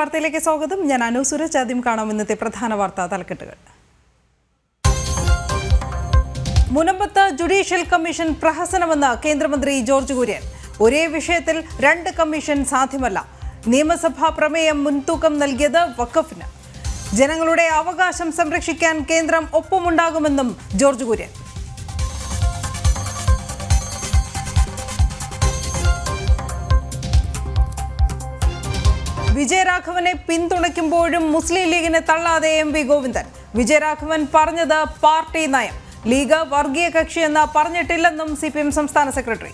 വാർത്തയിലേക്ക് സ്വാഗതം. ഞാൻ അനു സുരേഷ്. ആദ്യം കാണാം ഇന്നത്തെ പ്രധാന വാർത്താ തലക്കെട്ടുകൾ. മുനമ്പത്ത് ജുഡീഷ്യൽ കമ്മീഷൻ പ്രഹസനമെന്ന് കേന്ദ്രമന്ത്രി ജോർജ് കുര്യൻ. ഒരേ വിഷയത്തിൽ 2 കമ്മീഷൻ സാധ്യമല്ല. നിയമസഭാ പ്രമേയം മുൻതൂക്കം നൽകിയത് വഖഫിന്. ജനങ്ങളുടെ അവകാശം സംരക്ഷിക്കാൻ കേന്ദ്രം ഒപ്പമുണ്ടാകുമെന്നും ജോർജ് കുര്യൻ. വിജയരാഘവനെ പിന്തുണയ്ക്കുമ്പോഴും മുസ്ലിം ലീഗിനെ തള്ളാതെ എം.വി. ഗോവിന്ദൻ. വിജയരാഘവൻ പറഞ്ഞത് പാർട്ടി നയം. ലീഗ് വർഗീയ കക്ഷിയെന്ന് പറഞ്ഞിട്ടില്ലെന്നും CPM സംസ്ഥാന സെക്രട്ടറി.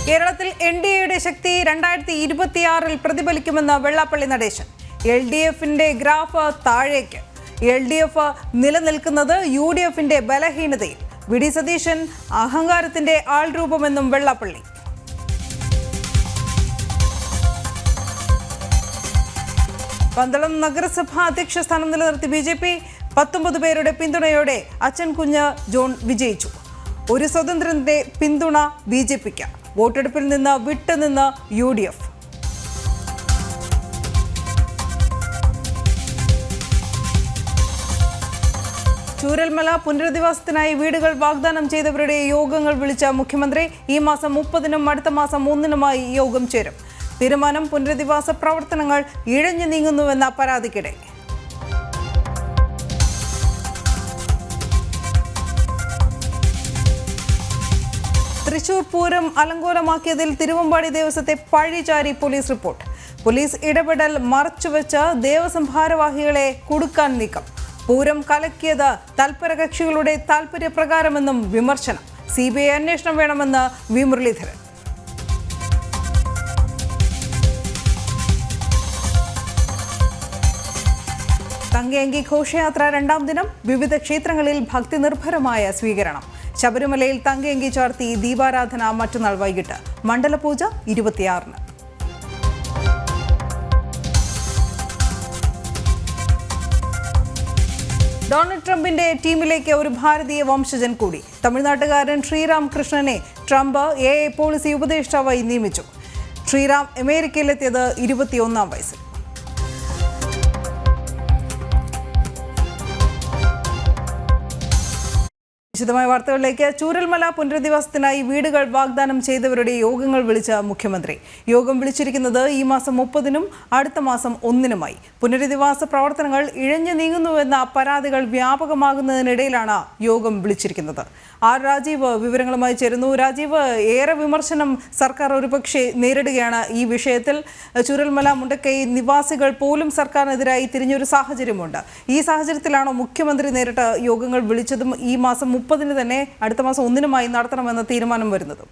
കേരളത്തിൽ NDAയുടെ ശക്തി 2026 പ്രതിഫലിക്കുമെന്ന് വെള്ളാപ്പള്ളി നടേശൻ. LDFന്റെ ഗ്രാഫ് താഴേക്ക്. LDF നിലനിൽക്കുന്നത് UDFന്റെ ബലഹീനതയിൽ. വി.ഡി. സതീശൻ അഹങ്കാരത്തിന്റെ ആൾരൂപമെന്നും വെള്ളാപ്പള്ളി. പന്തളം നഗരസഭാ അധ്യക്ഷ സ്ഥാനം നിലനിർത്തി BJP. 19 പേരുടെ പിന്തുണയോടെ അച്ഛൻ കുഞ്ഞ് ജോൺ വിജയിച്ചു. ഒരു സ്വതന്ത്രന്റെ പിന്തുണ BJPക്ക്. വോട്ടെടുപ്പിൽ നിന്ന് വിട്ടുനിന്ന് UDF. ചൂരൽമല പുനരധിവാസത്തിനായി വീടുകൾ വാഗ്ദാനം ചെയ്തവരുടെ യോഗങ്ങൾ വിളിച്ച മുഖ്യമന്ത്രി. ഈ മാസം 30-നും അടുത്ത മാസം 1-നുമായി യോഗം ചേരും. തീരുമാനം പുനരധിവാസ പ്രവർത്തനങ്ങൾ ഇഴഞ്ഞു നീങ്ങുന്നുവെന്ന പരാതിക്കിടെ. തൃശൂർ പൂരം അലങ്കോലമാക്കിയതിൽ തിരുവമ്പാടി ദേവസ്വത്തെ പഴിചാരി പോലീസ് റിപ്പോർട്ട്. പോലീസ് ഇടപെടൽ മറച്ചുവെച്ച് ദേവസ്വം ഭാരവാഹികളെ കുടുക്കാൻ നീക്കം. പൂരം കലക്കിയത് തൽപര കക്ഷികളുടെ താൽപര്യപ്രകാരമെന്നും വിമർശനം. CBI അന്വേഷണം വേണമെന്ന് വി. മുരളീധരൻ. തങ്കയങ്കി ഘോഷയാത്ര 2ാം ദിനം. വിവിധ ക്ഷേത്രങ്ങളിൽ ഭക്തി നിർഭരമായ സ്വീകരണം. ശബരിമലയിൽ തങ്കയങ്കി ചാർത്തി ദീപാരാധന മറ്റന്നാൾ വൈകിട്ട്. മണ്ഡലപൂജ 26-ന്. ഡൊണാൾഡ് ട്രംപിന്റെ ടീമിലേക്ക് ഒരു ഭാരതീയ വംശജൻ കൂടി. തമിഴ്നാട്ടുകാരൻ ശ്രീറാം കൃഷ്ണനെ ട്രംപ് AI പോളിസി ഉപദേഷ്ടാവായി നിയമിച്ചു. ശ്രീറാം അമേരിക്കയിലെത്തിയത് 21-ാം വയസ്സിൽ. വിശദമായ വാർത്തകളിലേക്ക്. ചൂരൽമല പുനരധിവാസത്തിനായി വീടുകൾ വാഗ്ദാനം ചെയ്തവരുടെ യോഗങ്ങൾ വിളിച്ച മുഖ്യമന്ത്രി. യോഗം വിളിച്ചിരിക്കുന്നത് ഈ മാസം 30-നും അടുത്ത മാസം 1-നുമായി. പുനരധിവാസ പ്രവർത്തനങ്ങൾ ഇഴഞ്ഞു നീങ്ങുന്നുവെന്ന പരാതികൾ വ്യാപകമാകുന്നതിനിടയിലാണ് യോഗം വിളിച്ചിരിക്കുന്നത്. ആർ രാജീവ് വിവരങ്ങളുമായി ചേരുന്നു. രാജീവ്, ഏറെ വിമർശനം സർക്കാർ ഒരുപക്ഷെ നേരിടുകയാണ് ഈ വിഷയത്തിൽ. ചൂരൽമല മുണ്ടക്കൈ നിവാസികൾ പോലും സർക്കാരിനെതിരായി തിരിഞ്ഞൊരു സാഹചര്യമുണ്ട്. ഈ സാഹചര്യത്തിലാണോ മുഖ്യമന്ത്രി നേരിട്ട് യോഗങ്ങൾ വിളിച്ചതും ഈ മാസം 30-ന് തന്നെ അടുത്ത മാസം 1-നുമായി നടത്തണമെന്ന തീരുമാനം വരുന്നത്?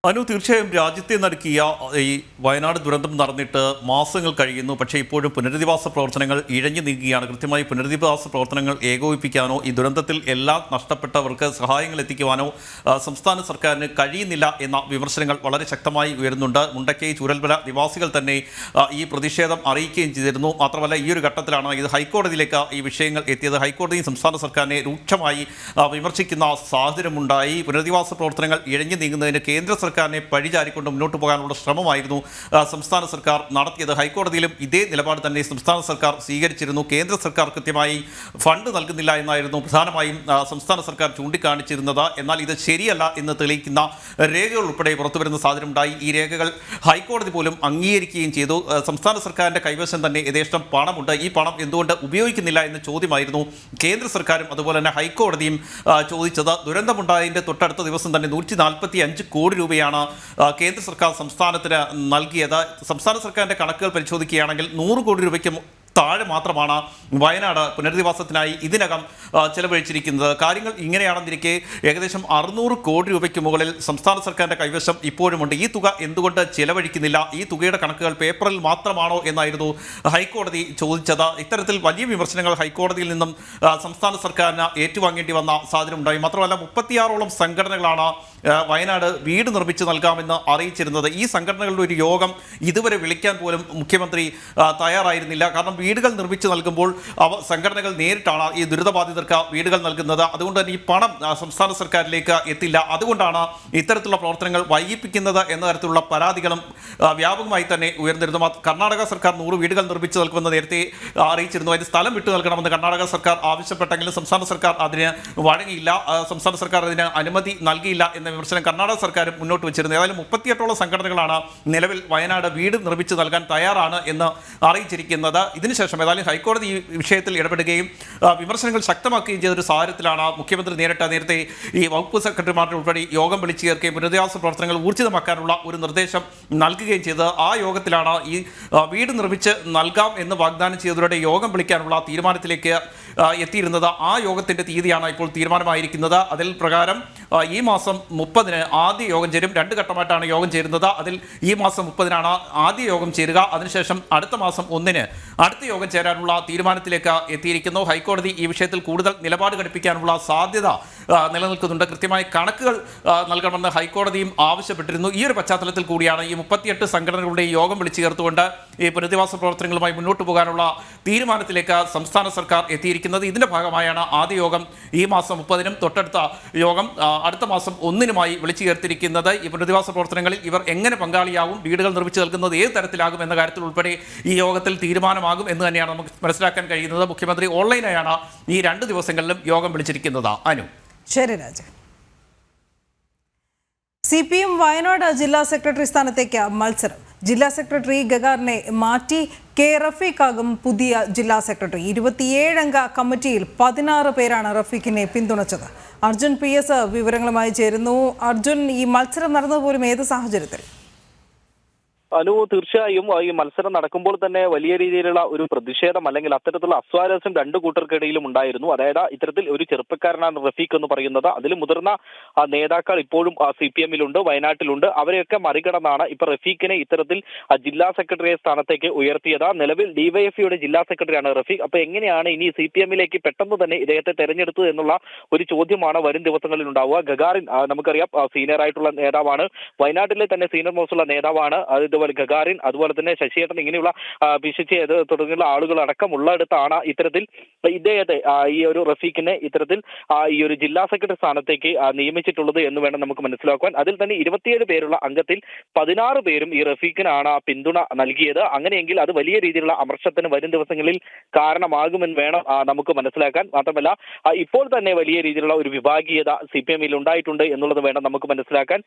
അനു, തീർച്ചയായും രാജ്യത്തെ നടുക്കിയ ഈ വയനാട് ദുരന്തം നടന്നിട്ട് മാസങ്ങൾ കഴിയുന്നു. പക്ഷേ ഇപ്പോഴും പുനരധിവാസ പ്രവർത്തനങ്ങൾ ഇഴഞ്ഞു നീങ്ങുകയാണ്. കൃത്യമായി പുനരധിവാസ പ്രവർത്തനങ്ങൾ ഏകോപിപ്പിക്കാനോ ഈ ദുരന്തത്തിൽ എല്ലാം നഷ്ടപ്പെട്ടവർക്ക് സഹായങ്ങൾ എത്തിക്കുവാനോ സംസ്ഥാന സർക്കാരിന് കഴിയുന്നില്ല എന്ന വിമർശനങ്ങൾ വളരെ ശക്തമായി ഉയരുന്നുണ്ട്. മുണ്ടക്കൈ ചൂരൽമല നിവാസികൾ തന്നെ ഈ പ്രതിഷേധം അറിയിക്കുകയും ചെയ്തിരുന്നു. മാത്രമല്ല, ഈ ഒരു ഘട്ടത്തിലാണ് ഇത് ഹൈക്കോടതിയിലേക്ക് ഈ വിഷയങ്ങൾ എത്തിയത്. ഹൈക്കോടതി സംസ്ഥാന സർക്കാരിനെ രൂക്ഷമായി വിമർശിക്കുന്ന സാഹചര്യമുണ്ടായി. പുനരധിവാസ പ്രവർത്തനങ്ങൾ ഇഴഞ്ഞു നീങ്ങുന്നതിന് കേന്ദ്ര സർക്കാരിനെ പഴിചാരിക്കൊണ്ട് മുന്നോട്ട് പോകാനുള്ള ശ്രമമായിരുന്നു സംസ്ഥാന സർക്കാർ നടത്തിയത്. ഹൈക്കോടതിയിലും ഇതേ നിലപാട് തന്നെ സംസ്ഥാന സർക്കാർ സ്വീകരിച്ചിരുന്നു. കേന്ദ്ര സർക്കാർ കൃത്യമായി ഫണ്ട് നൽകുന്നില്ല എന്നായിരുന്നു പ്രധാനമായും സംസ്ഥാന സർക്കാർ ചൂണ്ടിക്കാണിച്ചിരുന്നത്. എന്നാൽ ഇത് ശരിയല്ല എന്ന് തെളിയിക്കുന്ന രേഖകൾ ഉൾപ്പെടെ പുറത്തുവരുന്ന സാഹചര്യമുണ്ടായി. ഈ രേഖകൾ ഹൈക്കോടതി പോലും അംഗീകരിക്കുകയും ചെയ്തു. സംസ്ഥാന സർക്കാരിൻ്റെ കൈവശം തന്നെ യഥേഷ്ടം പണമുണ്ട്. ഈ പണം എന്തുകൊണ്ട് ഉപയോഗിക്കുന്നില്ല എന്ന ചോദ്യമായിരുന്നു കേന്ദ്ര സർക്കാരും അതുപോലെ തന്നെ ഹൈക്കോടതിയും ചോദിച്ചത്. ദുരന്തമുണ്ടായതിൻ്റെ തൊട്ടടുത്ത ദിവസം തന്നെ 145 കോടി രൂപയാണ് കേന്ദ്ര സർക്കാർ സംസ്ഥാനത്തിന് നൽകിയത്. സംസ്ഥാന സർക്കാരിൻ്റെ കണക്കുകൾ പരിശോധിക്കുകയാണെങ്കിൽ 100 കോടി രൂപയ്ക്ക് താഴെ മാത്രമാണ് വയനാട് പുനരധിവാസത്തിനായി ഇതിനകം ചെലവഴിച്ചിരിക്കുന്നത്. കാര്യങ്ങൾ ഇങ്ങനെയാണെന്നിരിക്കെ ഏകദേശം 600 കോടി രൂപയ്ക്ക് മുകളിൽ സംസ്ഥാന സർക്കാരിൻ്റെ കൈവശം ഇപ്പോഴുമുണ്ട്. ഈ തുക എന്തുകൊണ്ട് ചെലവഴിക്കുന്നില്ല? ഈ തുകയുടെ കണക്കുകൾ പേപ്പറിൽ മാത്രമാണോ എന്നായിരുന്നു ഹൈക്കോടതി ചോദിച്ചത്. ഇത്തരത്തിൽ വലിയ വിമർശനങ്ങൾ ഹൈക്കോടതിയിൽ നിന്നും സംസ്ഥാന സർക്കാരിന് ഏറ്റുവാങ്ങേണ്ടി വന്ന സാഹചര്യം ഉണ്ടായി. മാത്രമല്ല 36ഓളം സംഘടനകളാണ് വയനാട് വീട് നിർമ്മിച്ച് നൽകാമെന്ന് അറിയിച്ചിരുന്നത്. ഈ സംഘടനകളുടെ ഒരു യോഗം ഇതുവരെ വിളിക്കാൻ പോലും മുഖ്യമന്ത്രി തയ്യാറായിരുന്നില്ല. കാരണം വീടുകൾ നിർമ്മിച്ച് നൽകുമ്പോൾ സംഘടനകൾ നേരിട്ടാണ് ഈ ദുരിതബാധിതർക്ക് വീടുകൾ നൽകുന്നത്. അതുകൊണ്ട് തന്നെ ഈ പണം സംസ്ഥാന സർക്കാരിലേക്ക് എത്തില്ല. അതുകൊണ്ടാണ് ഇത്തരത്തിലുള്ള പ്രവർത്തനങ്ങൾ വൈകിപ്പിക്കുന്നത് എന്ന തരത്തിലുള്ള പരാതികളും വ്യാപകമായി തന്നെ ഉയർന്നിരുന്നു. കർണാടക സർക്കാർ 100 വീടുകൾ നിർമ്മിച്ച് നൽകുമെന്ന് നേരത്തെ അറിയിച്ചിരുന്നു. അതിന് സ്ഥലം വിട്ടു നൽകണമെന്ന് കർണാടക സർക്കാർ ആവശ്യപ്പെട്ടെങ്കിലും സംസ്ഥാന സർക്കാർ അതിന് വഴങ്ങിയില്ല. സംസ്ഥാന സർക്കാർ അതിന് അനുമതി നൽകിയില്ല എന്ന വിമർശനം കർണാടക സർക്കാർ മുന്നോട്ട് വെച്ചിരുന്നു. ഏതായാലും 38ഓളം സംഘടനകളാണ് നിലവിൽ വയനാട് വീട് നിർമ്മിച്ച് നൽകാൻ തയ്യാറാണ് എന്ന് അറിയിച്ചിരിക്കുന്നത്. ഇതിനുശേഷം ഏതായാലും ഹൈക്കോടതി ഈ വിഷയത്തിൽ ഇടപെടുകയും വിമർശനങ്ങൾ ശക്തമാക്കുകയും ചെയ്തൊരു സാഹചര്യത്തിലാണ് മുഖ്യമന്ത്രി നേരത്തെ ഈ വകുപ്പ് സെക്രട്ടറിമാരുടെ ഉൾപ്പെടെ യോഗം വിളിച്ചു ചേർക്കുകയും പുനരധിവാസ പ്രവർത്തനങ്ങൾ ഊർജിതമാക്കാനുള്ള ഒരു നിർദ്ദേശം നൽകുകയും ചെയ്തത്. ആ യോഗത്തിലാണ് ഈ വീട് നിർമ്മിച്ച് നൽകാം എന്ന് വാഗ്ദാനം ചെയ്തവരുടെ യോഗം വിളിക്കാനുള്ള തീരുമാനത്തിലേക്ക് എത്തിയിരുന്നത്. ആ യോഗത്തിൻ്റെ തീയതിയാണ് ഇപ്പോൾ തീരുമാനമായിരിക്കുന്നത്. അതിൽ പ്രകാരം ഈ മാസം 30-ന് ആദ്യ യോഗം ചേരും. 2 ഘട്ടമായിട്ടാണ് യോഗം ചേരുന്നത്. അതിൽ ഈ മാസം 30-നാണ് ആദ്യ യോഗം ചേരുക. അതിനുശേഷം അടുത്ത മാസം 1-ന് അടുത്ത യോഗം ചേരാനുള്ള തീരുമാനത്തിലേക്ക് എത്തിയിരിക്കുന്നു. ഹൈക്കോടതി ഈ വിഷയത്തിൽ കൂടുതൽ നിലപാട് ഘടിപ്പിക്കാനുള്ള സാധ്യത നിലനിൽക്കുന്നുണ്ട്. കൃത്യമായ കണക്കുകൾ നൽകണമെന്ന് ഹൈക്കോടതിയും ആവശ്യപ്പെട്ടിരുന്നു. ഈ ഒരു പശ്ചാത്തലത്തിൽ കൂടിയാണ് ഈ 38 സംഘടനകളുടെ യോഗം വിളിച്ചു ചേർത്തുകൊണ്ട് ഈ പുനരധിവാസ പ്രവർത്തനങ്ങളുമായി മുന്നോട്ട് പോകാനുള്ള തീരുമാനത്തിലേക്ക് സംസ്ഥാന സർക്കാർ എത്തിയിരിക്കുന്നത്. ഇതിന്റെ ഭാഗമായാണ് ആദ്യ യോഗം ഈ മാസം 30-നും തൊട്ടടുത്ത യോഗം അടുത്ത മാസം 1-നുമായി വിളിച്ചു ചേർത്തിരിക്കുന്നത്. ഈ പുനരധിവാസ പ്രവർത്തനങ്ങളിൽ ഇവർ എങ്ങനെ പങ്കാളിയാവും, വീടുകൾ നിർമ്മിച്ചു നൽകുന്നത് ഏത് തരത്തിലാകും എന്ന കാര്യത്തിൽ ഉൾപ്പെടെ ഈ യോഗത്തിൽ തീരുമാനമാകും എന്ന് തന്നെയാണ് നമുക്ക് മനസ്സിലാക്കാൻ കഴിയുന്നത്. മുഖ്യമന്ത്രി ഓൺലൈനായാണ് ഈ 2 ദിവസങ്ങളിലും യോഗം വിളിച്ചിരിക്കുന്നത്. അനു. ശരി രാജ. CPM വയനാട് ജില്ലാ സെക്രട്ടറി സ്ഥാനത്തേക്ക് മത്സരം. ജില്ലാ സെക്രട്ടറി ഗഗാറിനെ മാറ്റി കെ റഫീഖാകും പുതിയ ജില്ലാ സെക്രട്ടറി. 27-അംഗ കമ്മിറ്റിയിൽ 16 പേരാണ് റഫീഖിനെ പിന്തുണച്ചത്. അർജുൻ PS വിവരങ്ങളുമായി ചേരുന്നു. അർജുൻ, ഈ മത്സരം നടന്നതുപോലും ഏത് സാഹചര്യത്തിൽ? അനു, തീർച്ചയായും ഈ മത്സരം നടക്കുമ്പോൾ തന്നെ വലിയ രീതിയിലുള്ള ഒരു പ്രതിഷേധം അല്ലെങ്കിൽ അത്തരത്തിലുള്ള അസ്വാരസ്യം 2 കൂട്ടർക്കിടയിലും ഉണ്ടായിരുന്നു. അതായത് ഇത്തരത്തിൽ ഒരു ചെറുപ്പക്കാരനാണ് റഫീഖ് എന്ന് പറയുന്നത്. അതിൽ മുതിർന്ന നേതാക്കൾ ഇപ്പോഴും CPM-ലുണ്ട്, വയനാട്ടിലുണ്ട്. അവരെയൊക്കെ മറികടന്നാണ് ഇപ്പൊ റഫീഖിനെ ഇത്തരത്തിൽ ജില്ലാ സെക്രട്ടറി സ്ഥാനത്തേക്ക് ഉയർത്തിയത്. നിലവിൽ DYFIയുടെ ജില്ലാ സെക്രട്ടറിയാണ് റഫീഖ്. അപ്പൊ എങ്ങനെയാണ് ഇനി CPM-ലേക്ക് പെട്ടെന്ന് തന്നെ ഇദ്ദേഹത്തെ തെരഞ്ഞെടുത്തത് എന്നുള്ള ഒരു ചോദ്യമാണ് വരും ദിവസങ്ങളിൽ ഉണ്ടാവുക. ഗഗാറിൻ നമുക്കറിയാം സീനിയർ ആയിട്ടുള്ള നേതാവാണ്, വയനാട്ടിലെ തന്നെ സീനിയർ മോസ്റ്റുള്ള നേതാവാണ്. അതുപോലെ ഗഗാറിൻ, അതുപോലെ തന്നെ ശശിയേട്ടൻ, ഇങ്ങനെയുള്ള പിശിച്ച് തുടങ്ങിയുള്ള ആളുകൾ അടക്കമുള്ളിടത്താണ് ഇത്തരത്തിൽ ഇദ്ദേഹത്തെ ഈ ഒരു റഫീഖിനെ ഇത്തരത്തിൽ ഈ ഒരു ജില്ലാ സെക്രട്ടറി സ്ഥാനത്തേക്ക് നിയമിച്ചിട്ടുള്ളത് എന്ന് വേണം നമുക്ക് മനസ്സിലാക്കുവാൻ. അതിൽ തന്നെ 27 പേരുള്ള അംഗത്തിൽ 16 പേരും ഈ റഫീഖിനാണ് പിന്തുണ നൽകിയത്. അങ്ങനെയെങ്കിൽ അത് വലിയ രീതിയിലുള്ള അമർഷത്തിന് വരും ദിവസങ്ങളിൽ കാരണമാകുമെന്ന് വേണം നമുക്ക് മനസ്സിലാക്കാൻ. മാത്രമല്ല ഇപ്പോൾ തന്നെ വലിയ രീതിയിലുള്ള ഒരു വിഭാഗീയത CPM-ൽ ഉണ്ടായിട്ടുണ്ട് എന്നുള്ളത് വേണം നമുക്ക് മനസ്സിലാക്കാൻ.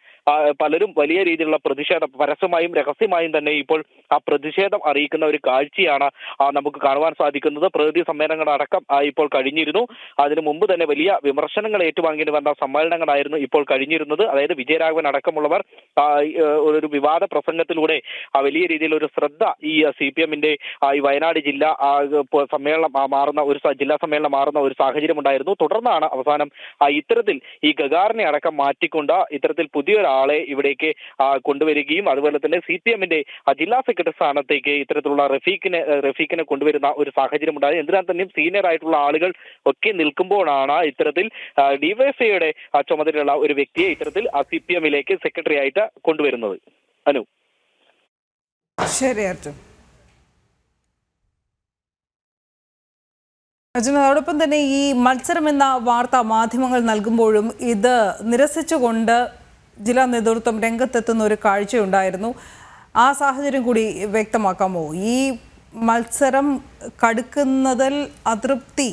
പലരും വലിയ രീതിയിലുള്ള പ്രതിഷേധം പരസ്യമായും രഹസ്യമായും തന്നെ ഇപ്പോൾ ആ പ്രതിഷേധം അറിയിക്കുന്ന ഒരു കാഴ്ചയാണ് നമുക്ക് കാണുവാൻ സാധിക്കുന്നത്. പ്രതിനിധി സമ്മേളനങ്ങളടക്കം ഇപ്പോൾ കഴിഞ്ഞിരുന്നു. അതിനു മുമ്പ് തന്നെ വലിയ വിമർശനങ്ങൾ ഏറ്റുവാങ്ങേണ്ടി വന്ന സമ്മേളനങ്ങളായിരുന്നു ഇപ്പോൾ കഴിഞ്ഞിരുന്നത്. അതായത് വിജയരാഘവൻ അടക്കമുള്ളവർ ഒരു വിവാദ പ്രസംഗത്തിലൂടെ വലിയ രീതിയിൽ ഒരു ശ്രദ്ധ ഈ CPM-ന്റെ ഈ വയനാട് ജില്ലാ സമ്മേളനം മാറുന്ന ഒരു ജില്ലാ സമ്മേളനം മാറുന്ന ഒരു സാഹചര്യം ഉണ്ടായിരുന്നു. തുടർന്നാണ് അവസാനം ഇത്തരത്തിൽ ഈ ഗഗാറിനെ അടക്കം മാറ്റിക്കൊണ്ട് ഇത്തരത്തിൽ പുതിയൊരാളെ ഇവിടേക്ക് കൊണ്ടുവരികയും അതുപോലെ തന്നെ CPM-ന്റെ ജില്ലാ സെക്രട്ടറി സ്ഥാനത്തേക്ക് ഇത്തരത്തിലുള്ള റഫീഖിനെ കൊണ്ടുവരുന്ന ഒരു സാഹചര്യം ഉണ്ടായത്. എന്തിനാൽ തന്നെയും സീനിയർ ആയിട്ടുള്ള ആളുകൾ ഒക്കെ നിൽക്കുമ്പോഴാണ് ഇത്തരത്തിൽ DYFIയുടെ ചുമതലയുള്ള ഒരു വ്യക്തിയെ ഇത്തരത്തിൽ CPM-ലേക്ക് സെക്രട്ടറി ആയിട്ട് കൊണ്ടുവരുന്നത്. അനു. ശരി അർജുൻ. അർജുൻ, അതോടൊപ്പം തന്നെ ഈ മത്സരം എന്ന വാർത്ത മാധ്യമങ്ങൾ നൽകുമ്പോഴും ഇത് നിരസിച്ചുകൊണ്ട് ജില്ലാ നേതൃത്വം രംഗത്തെത്തുന്ന ഒരു കാഴ്ചയുണ്ടായിരുന്നു. ആ സാഹചര്യം കൂടി വ്യക്തമാക്കാമോ? ഈ മത്സരം കടുക്കുന്നതിൽ അതൃപ്തി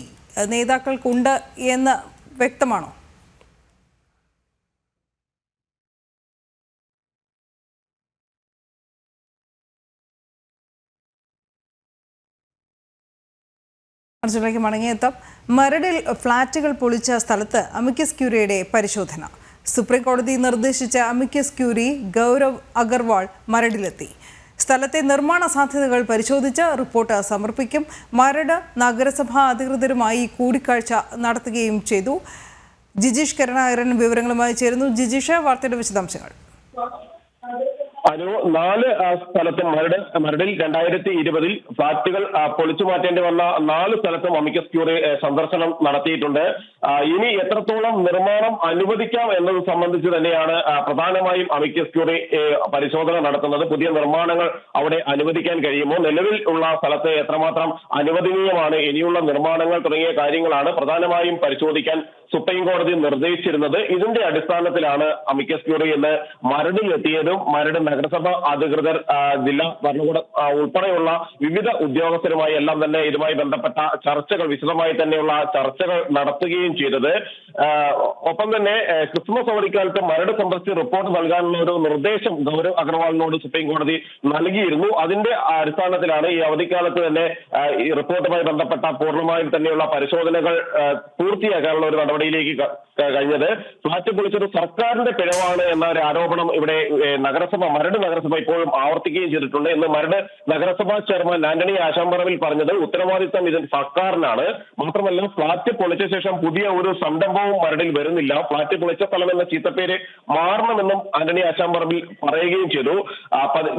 നേതാക്കൾക്കുണ്ട് എന്ന് വ്യക്തമാണോ? അർജുനിലേക്ക് മടങ്ങിയെത്താം. മരടിൽ ഫ്ളാറ്റുകൾ പൊളിച്ച സ്ഥലത്ത് അമിക്കസ് ക്യൂറിയുടെ പരിശോധന. സുപ്രീം കോടതി നിർദ്ദേശിച്ച അമിക്കസ് ക്യൂറി ഗൗരവ് അഗർവാൾ മരടിലെത്തി. സ്ഥലത്തെ നിർമ്മാണ സാധ്യതകൾ പരിശോധിച്ച് റിപ്പോർട്ട് സമർപ്പിക്കും. മരട് നഗരസഭാ അധികൃതരുമായി കൂടിക്കാഴ്ച നടത്തുകയും ചെയ്തു. ജിജീഷ് കരുണാകരൻ വിവരങ്ങളുമായി ചേരുന്നു. ജിജീഷ്, വാർത്തയുടെ വിശദാംശങ്ങൾ. അനു 4 സ്ഥലത്തും മരടിൽ 2020 ഫ്ളാറ്റുകൾ പൊളിച്ചു മാറ്റേണ്ടി വന്ന 4 സ്ഥലത്തും അമിക്കസ് ക്യൂറി സന്ദർശനം നടത്തിയിട്ടുണ്ട്. ഇനി എത്രത്തോളം നിർമ്മാണം അനുവദിക്കാം എന്നത് സംബന്ധിച്ച് തന്നെയാണ് പ്രധാനമായും അമിക്കസ് ക്യൂറി പരിശോധന നടത്തുന്നത്. പുതിയ നിർമ്മാണങ്ങൾ അവിടെ അനുവദിക്കാൻ കഴിയുമോ, നിലവിൽ ഉള്ള സ്ഥലത്ത് എത്രമാത്രം അനുവദനീയമാണ്, ഇനിയുള്ള നിർമ്മാണങ്ങൾ തുടങ്ങിയ കാര്യങ്ങളാണ് പ്രധാനമായും പരിശോധിക്കാൻ സുപ്രീം കോടതി നിർദ്ദേശിച്ചിരുന്നത്. ഇതിന്റെ അടിസ്ഥാനത്തിലാണ് അമിക്കസ് ക്യൂറി ഇന്ന് മരടിൽ എത്തിയതും മരട് നഗരസഭ അധികൃതർ, ജില്ലാ ഭരണകൂടം ഉൾപ്പെടെയുള്ള വിവിധ ഉദ്യോഗസ്ഥരുമായി എല്ലാം തന്നെ ഇതുമായി ബന്ധപ്പെട്ട ചർച്ചകൾ, വിശദമായി തന്നെയുള്ള ചർച്ചകൾ നടത്തുകയും ചെയ്തത്. ഒപ്പം തന്നെ ക്രിസ്മസ് അവധിക്കാലത്ത് മരട് സന്ദർശിച്ച് റിപ്പോർട്ട് നൽകാനുള്ള ഒരു നിർദ്ദേശം ഗൗരവ് അഗർവാളിനോട് സുപ്രീം കോടതി നൽകിയിരുന്നു. അതിന്റെ അടിസ്ഥാനത്തിലാണ് ഈ അവധിക്കാലത്ത് തന്നെ ഈ റിപ്പോർട്ടുമായി ബന്ധപ്പെട്ട പൂർണ്ണമായും തന്നെയുള്ള പരിശോധനകൾ പൂർത്തിയാക്കാനുള്ള ഒരു നടപടിയിലേക്ക് കഴിഞ്ഞത്. ഫ്ളാറ്റ് പൊളിച്ചത് സർക്കാരിന്റെ പിഴവാണ് എന്ന ഒരു ആരോപണം ഇവിടെ മരട് നഗരസഭ ഇപ്പോഴും ആവർത്തിക്കുകയും ചെയ്തിട്ടുണ്ട്. എന്ന് മരട് നഗരസഭാ ചെയർമാൻ ആന്റണി ആശാമ്പറമ്പിൽ പറഞ്ഞത് ഉത്തരവാദിത്തം ഇതിന് സർക്കാരിനാണ്. മാത്രമല്ല, ഫ്ളാറ്റ് പൊളിച്ച ശേഷം പുതിയ ഒരു സംരംഭവും മരടിൽ വരുന്നില്ല. ഫ്ളാറ്റ് പൊളിച്ച സ്ഥലം എന്ന ചീത്തപ്പേര് മാറണമെന്നും ആന്റണി ആശാമ്പറമ്പിൽ പറയുകയും ചെയ്തു.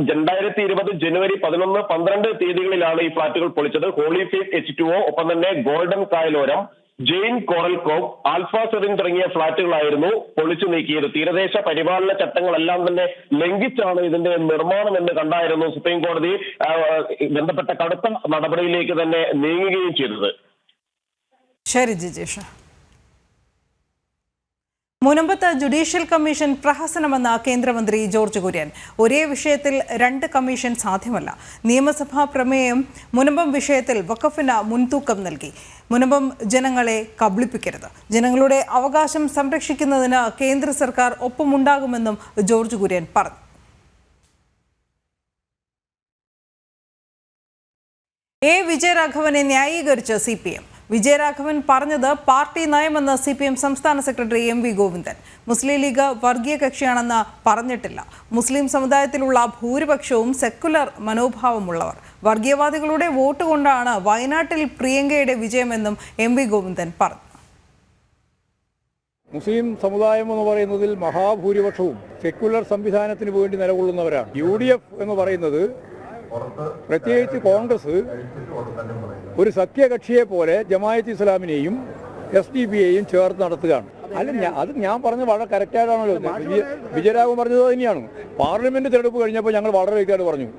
2020 ജനുവരി 11, 12 തീയതികളിലാണ് ഈ ഫ്ളാറ്റുകൾ പൊളിച്ചത്. ഹോളി ഫെയ്ത്ത് H2O, ഒപ്പം തന്നെ golden Kayaloram, Jain coral cove, alpha serene തുടങ്ങിയ ഫ്ളാറ്റുകളായിരുന്നു പൊളിച്ചു നീക്കിയത്. തീരദേശ പരിപാലന ചട്ടങ്ങളെല്ലാം തന്നെ ലംഘിച്ചാണ് ഇതിന്റെ നിർമ്മാണം എന്ന് കണ്ടായിരുന്നു സുപ്രീം കോടതി ബന്ധപ്പെട്ട കടുത്ത നടപടിയിലേക്ക് തന്നെ നീങ്ങുകയും ചെയ്തത്. ശരി ജിജേഷ്. മുനമ്പത്ത് ജുഡീഷ്യൽ കമ്മീഷൻ പ്രഹസനമെന്ന കേന്ദ്രമന്ത്രി ജോർജ് കുര്യൻ. ഒരേ വിഷയത്തിൽ 2 കമ്മീഷൻ സാധ്യമല്ല. നിയമസഭാ പ്രമേയം മുനമ്പം വിഷയത്തിൽ വഖഫിന് മുൻതൂക്കം നൽകി. മുനമ്പം ജനങ്ങളെ കബളിപ്പിക്കരുത്, ജനങ്ങളുടെ അവകാശം സംരക്ഷിക്കുന്നതിന് കേന്ദ്ര സർക്കാർ ഒപ്പമുണ്ടാകുമെന്നും ജോർജ് കുര്യൻ പറഞ്ഞു. വിജയരാഘവനെ ന്യായീകരിച്ച് CPM. വിജയരാഘവൻ പറഞ്ഞത് പാർട്ടി നയമെന്ന് CPM സംസ്ഥാന സെക്രട്ടറി MV ഗോവിന്ദൻ. മുസ്ലിം ലീഗ് വർഗീയ കക്ഷിയാണെന്ന് പറഞ്ഞിട്ടില്ല. മുസ്ലിം സമുദായത്തിലുള്ള ഭൂരിപക്ഷവും സെക്കുലർ മനോഭാവമുള്ളവർ. വർഗീയവാദികളുടെ വോട്ട് കൊണ്ടാണ് വയനാട്ടിൽ പ്രിയങ്കയുടെ വിജയമെന്നും MV ഗോവിന്ദൻ പറഞ്ഞു. മുസ്ലിം സമുദായം എന്ന് പറയുന്നതിൽ മഹാഭൂരിപക്ഷവും സെക്കുലർ സംവിധാനത്തിന് വേണ്ടി നിലകൊള്ളുന്നവരാണ്. UDF എന്ന് പറയുന്നത്, പ്രത്യേകിച്ച് കോൺഗ്രസ്, ഒരു സഖ്യകക്ഷിയെ പോലെ ജമായത്ത് ഇസ്ലാമിനെയും SDP-യെയും ചേർത്ത് നടത്തുകയാണ്. അല്ല, അത് ഞാൻ പറഞ്ഞ വളരെ കറക്റ്റായിട്ടാണല്ലോ. വിജയരാഘവൻ പറഞ്ഞത് തന്നെയാണ്. പാർലമെന്റ് തെരഞ്ഞെടുപ്പ് കഴിഞ്ഞപ്പോൾ ഞങ്ങൾ വളരെ വ്യക്തമായിട്ട് പറഞ്ഞു,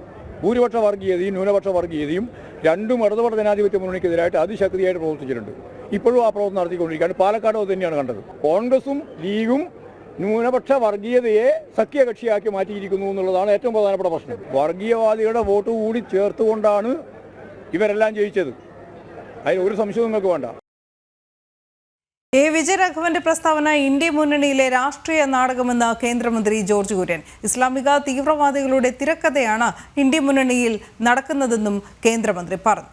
ഭൂരിപക്ഷ വർഗീയതയും ന്യൂനപക്ഷ വർഗീയതയും രണ്ടും ഇടതുപക്ഷ ജനാധിപത്യ മുന്നണിക്കെതിരായിട്ട് അതിശക്തിയായിട്ട് പ്രവർത്തിച്ചിട്ടുണ്ട്. ഇപ്പോഴും ആ പ്രവർത്തനം നടത്തിക്കൊണ്ടിരിക്കുകയാണ്. പാലക്കാട് അത് തന്നെയാണ് കണ്ടത്. കോൺഗ്രസും ലീഗും ന്യൂനപക്ഷ വർഗീയതയെ സഖ്യകക്ഷിയാക്കി മാറ്റിയിരിക്കുന്നു എന്നുള്ളതാണ് ഏറ്റവും പ്രധാനപ്പെട്ട പ്രശ്നം. വർഗീയവാദികളുടെ വോട്ട് കൂടി ചേർത്തുകൊണ്ടാണ് ഇവരെല്ലാം ജയിച്ചത്. അതിൽ ഒരു സംശയവും നിങ്ങൾക്ക് വേണ്ട. വിജയരാഘവന്റെ പ്രസ്താവന ഇന്ത്യ മുന്നണിയിലെ രാഷ്ട്രീയ നാടകമെന്ന് കേന്ദ്രമന്ത്രി ജോർജ് കുര്യൻ. ഇസ്ലാമിക തീവ്രവാദികളുടെ തിരക്കഥയാണ് ഇന്ത്യ മുന്നണിയിൽ നടക്കുന്നതെന്നും കേന്ദ്രമന്ത്രി പറഞ്ഞു.